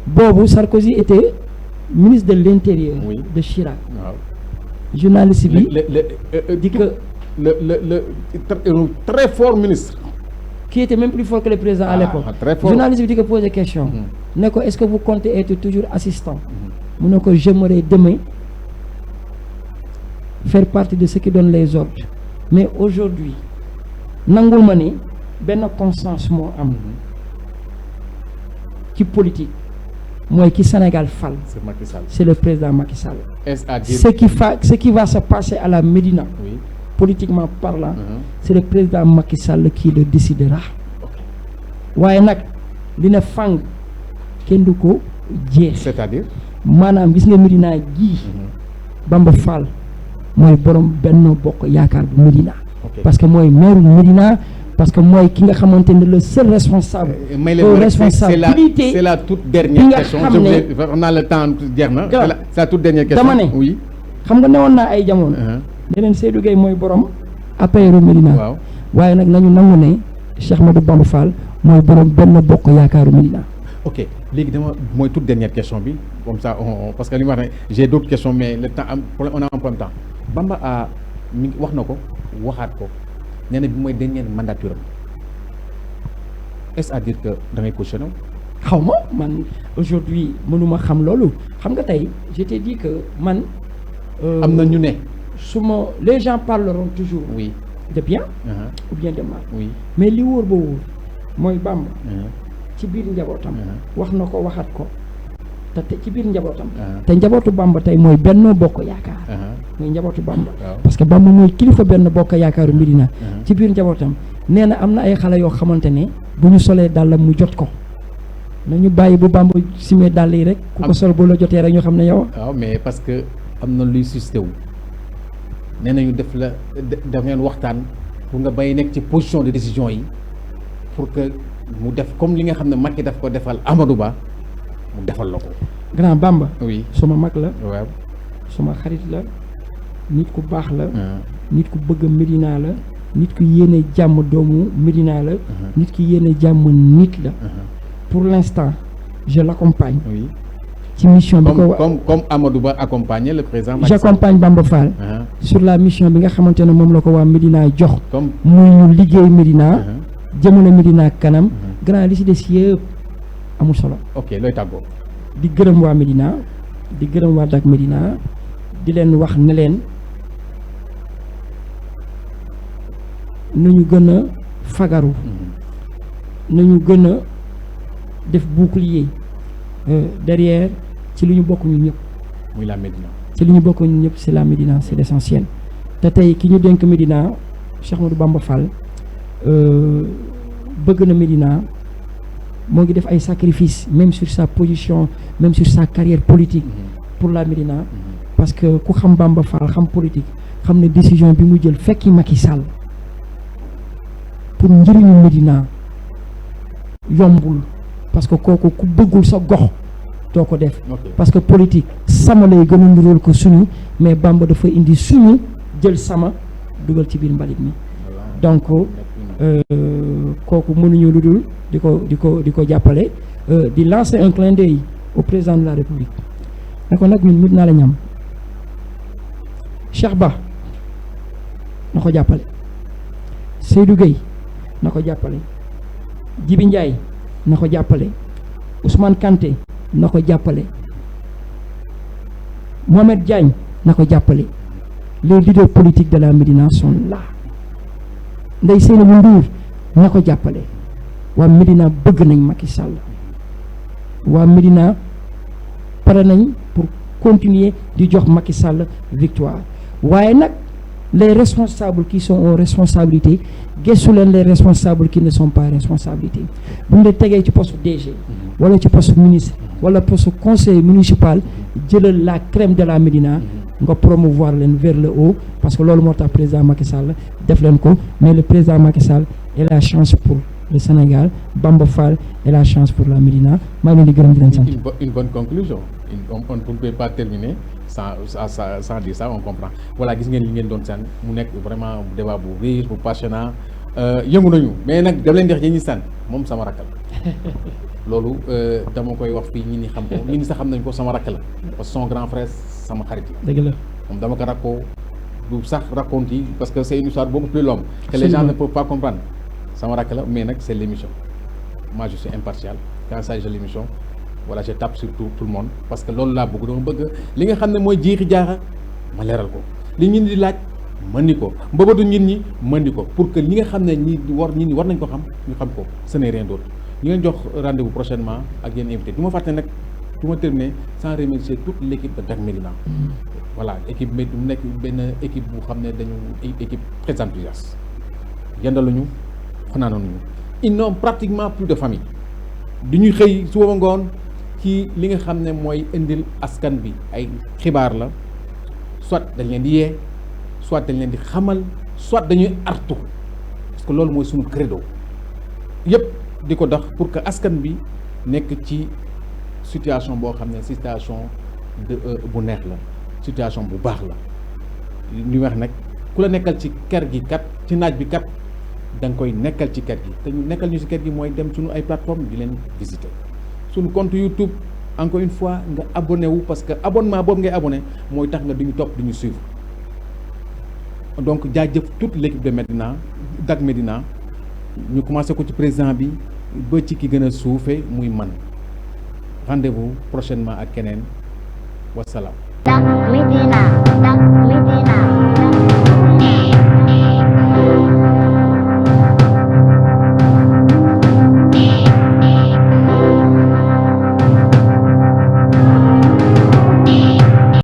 boobu Sarkozy était ministre de l'intérieur. Oui. de Chirac. waaw. journaliste bi. di que le très fort ministre. qui était même plus fort que le président à l'époque. très fort. journaliste bi di ko poser question. ne ko est-ce que vous comptez être toujours assistant. mu ne ko j'aimerais demain faire partie de ceux qui donnent les ordres mais aujourd'hui nangul ma ne benn constance moo am ci politique mooy ki Sénégal fal. c'est Macky Sall. c'est le président Macky Sall. c'est-à-dire ce qui va se passer à la Médina. oui. politiquement parlant. c'est le président Macky Sall qui le décidera. waaye nag li ne fang kenn du ko jeex. c'est-à-dire. maanaam gis nga Médina gii. Bamba Fall mooy borom Benno Bokk Yaakaar bu Médina. parce que mooy maire Médina parce que mooy ki nga xamante ne le seul responsable. responsabilité c'est la toute dernière question. bi nga xam ne on a le temps jeex na. c'est la toute dernière question. dama ne oui. xam nga newoon naa ay jamono. ne leen Seydou Gueye mooy borom APR Médina. waaw waaye nag nañu nangu ne Cheikh Ahmadou Bamba Fall mooy borom Benno Bokk Yaakaaru Médina. ok léegi dama mooy toute dernière question bi comme ça parce que li ma wax ne j'ai d'autres questions mais le temps on a un peu de temps Bamba mi wax na ko waxaat ko nee na bi mooy dernière mandature am est-ce à dire que da ngay cautionné. xaw ma man aujourd'hui mënuma xam loolu xam nga tey je t'ai dit que man. am na ñu ne. su ma les gens parleront toujours. oui de bien. ou bien de mal. oui mais li wóor ba wóor mooy Bamba. ci biir njabootam. wax na ko waxaat ko te ci biir njabootam. te njabootu Bamba tey mooy Benno Bokk Yaakaar. mooy njabootu Bamba. parce que Bamba mooy kilifa Benno Bokk Yaakaaru Médina. ci biir njabootam nee na am na ay xale yoo xamante ne bu ñu solee dàllam mu jot ko nañu bàyyi bu Bamba simee dàll yi rek. ku ko sol boo la jotee rek ñu xam ne yow. waaw mais parce que am na luy suscité wu nee nañu def ngeen waxtaan pour nga bay nekk ci position de décision yi pour que. mu def comme li nga xam ne Macky daf ko defal Amadou Ba mu defal la ko. grand Bamba. oui suma mag la. waaw suma xarit la. nit ku baax la. nit ku bëgg Médina la. nit ku yéene jàmm doomu Médina la. nit ku yéene jàmm nit la. pour l'instant je l'accompagne. oui ci mission bi ko comme Amadou Ba accompagner le président Macky Sall. j'accompagne Bamba Fall. sur la mission bi nga xamante ne moom la ko waa Médina jox. comme muy ñu liggéey Médina. jëmale Médina kanam. grand li ci des yëpp amul solo. ok looy tàggoo. di gërëm waa Médina di gërëm waa Dak Médina di leen wax ne leen nañu gën a fagaru. nañu gën a def bouclier derrière ci li ñu bokk ñun ñëpp. muy la Médina. ci li ñu bokk ñun ñëpp c'est la Médina c'est l'essentiel. te tey ki ñu dénk Médina Cheikh Ahmadou Bamba Fall. bëgg na Médina moo ngi def ay sacrifices même sur sa position même sur sa carrière politique pour la Médina parce que ku xam Bamba Fall xam politique xam ne décision bi mu jël fekki Macky Sall pour njëriñu Médina yombul parce que kooku ku bëggul sa gox doo ko def parce que politique sama lay gën a niróol ko suñu mais Bamba dafa indi suñu jël sama dugal ci biir mbalit mi donc kooku mënuñu lu dul di ko jàppale di lancer un clin d'œil au président de la République ne ko nag ñun Médina la ñam Cheikh Ba na ko jàppale, Seydou Gueye na ko jàppale, Djibi Ndiaye na ko jàppale, Ousmane Kanté na ko jàppale, Mohamed Diagne na ko jàppale. Les leaders politiques de la Médina sont là. Ndeye Seynabou Ndour na ko jàppale. waa Médina bëgg nañ Macky Sall, waa Médina pare nañ pour continuer di jox Macky Sall victoire. waaye nag les responsables qui sont aux responsabilités gëstu leen les responsables qui ne sont pas responsabilités. bu ñu la tegee ci poste DG wala ci poste ministre wala poste conseiller municipal, jëlal la crème de la Médina nga promouvoir leen vers le haut, parce que loolu moo tax président Macky Sall def leen ko. mais le président Macky Sall est la chance pour le Sénégal, Bamba Fall est la chance pour la Médina. maa ngi leen di gërëm di leen sant. Une bonne conclusion. On ne peut pas terminer sans dire ça, on comprend. Voilà, gis ngeen li ngeen doon sànni mu nekk vraiment débat bu riche bu passionnant. Yëngu nañu mais nag dama leen di wax ñi sànni moom sama rakk la loolu dama koy wax fii ñi ni xam ko ñi ni sax xam nañ ko sama rakk la parce que son grand frère sama xarit la. dëgg la moom dama ko rakkoo du sax raconte yi parce que c'est une histoire beaucoup plus longue que les gens ne peuvent pas comprendre. sama rakk la mais nag c'est l'émission. Moi je suis impartial quand il s'agit de l'émission. Voilà, je tape sur tout le monde parce que loolu laa bëgg dama bëgg li nga xam ne mooy jiixi jaaxa ma leeral ko, li ñi di laaj mën ni ko, mbëbëtu nit ñi mën ni ko, pour que li nga xam ne ñi war nañ ko xam ñu xam ko. Ce n'est rien d'autre. ñu leen jox rendez-vous prochainement ak yenn invité. Du ma fàtte nag du ma terminer sans remercier toute l'équipe de Dak Médina. Voilà, équipe mu nekk benn équipe bu xam ne dañu équipe très enthousiaste. Yandaluñu xanaanoon ñu. Ils n'ont pratiquement plus de famille. du ñuy xëy suba ba ngoon ci li nga xam ne mooy indil askan bi ay xibaar la, soit dañ leen di yee, soit dañ leen di xamal, soit dañuy artu, parce que loolu mooy suñu credo yépp di ko dox pour que askan bi nekk ci situation boo xam ne situation de bu neex la, situation bu baax la. ñu wax nag ku la nekkal ci kër gi kat ci naaj bi kat da nga koy nekkal ci kër gi, te ñu nekkal ñu ci kër gi mooy dem suñu ay plateforme di leen visiter suñu compte YouTube. Encore une fois nga abonné wu, parce que abonnement boobu ngay abonné mooy tax nga duñu topp duñu suivre. Donc jaajëf toute l'équipe de Médina, Dak Médina, ñu commencé ko ci président bi ba ci ki gën a suufe muy man. Rendez-vous prochainement ak keneen, wasalaam. Dak Médina.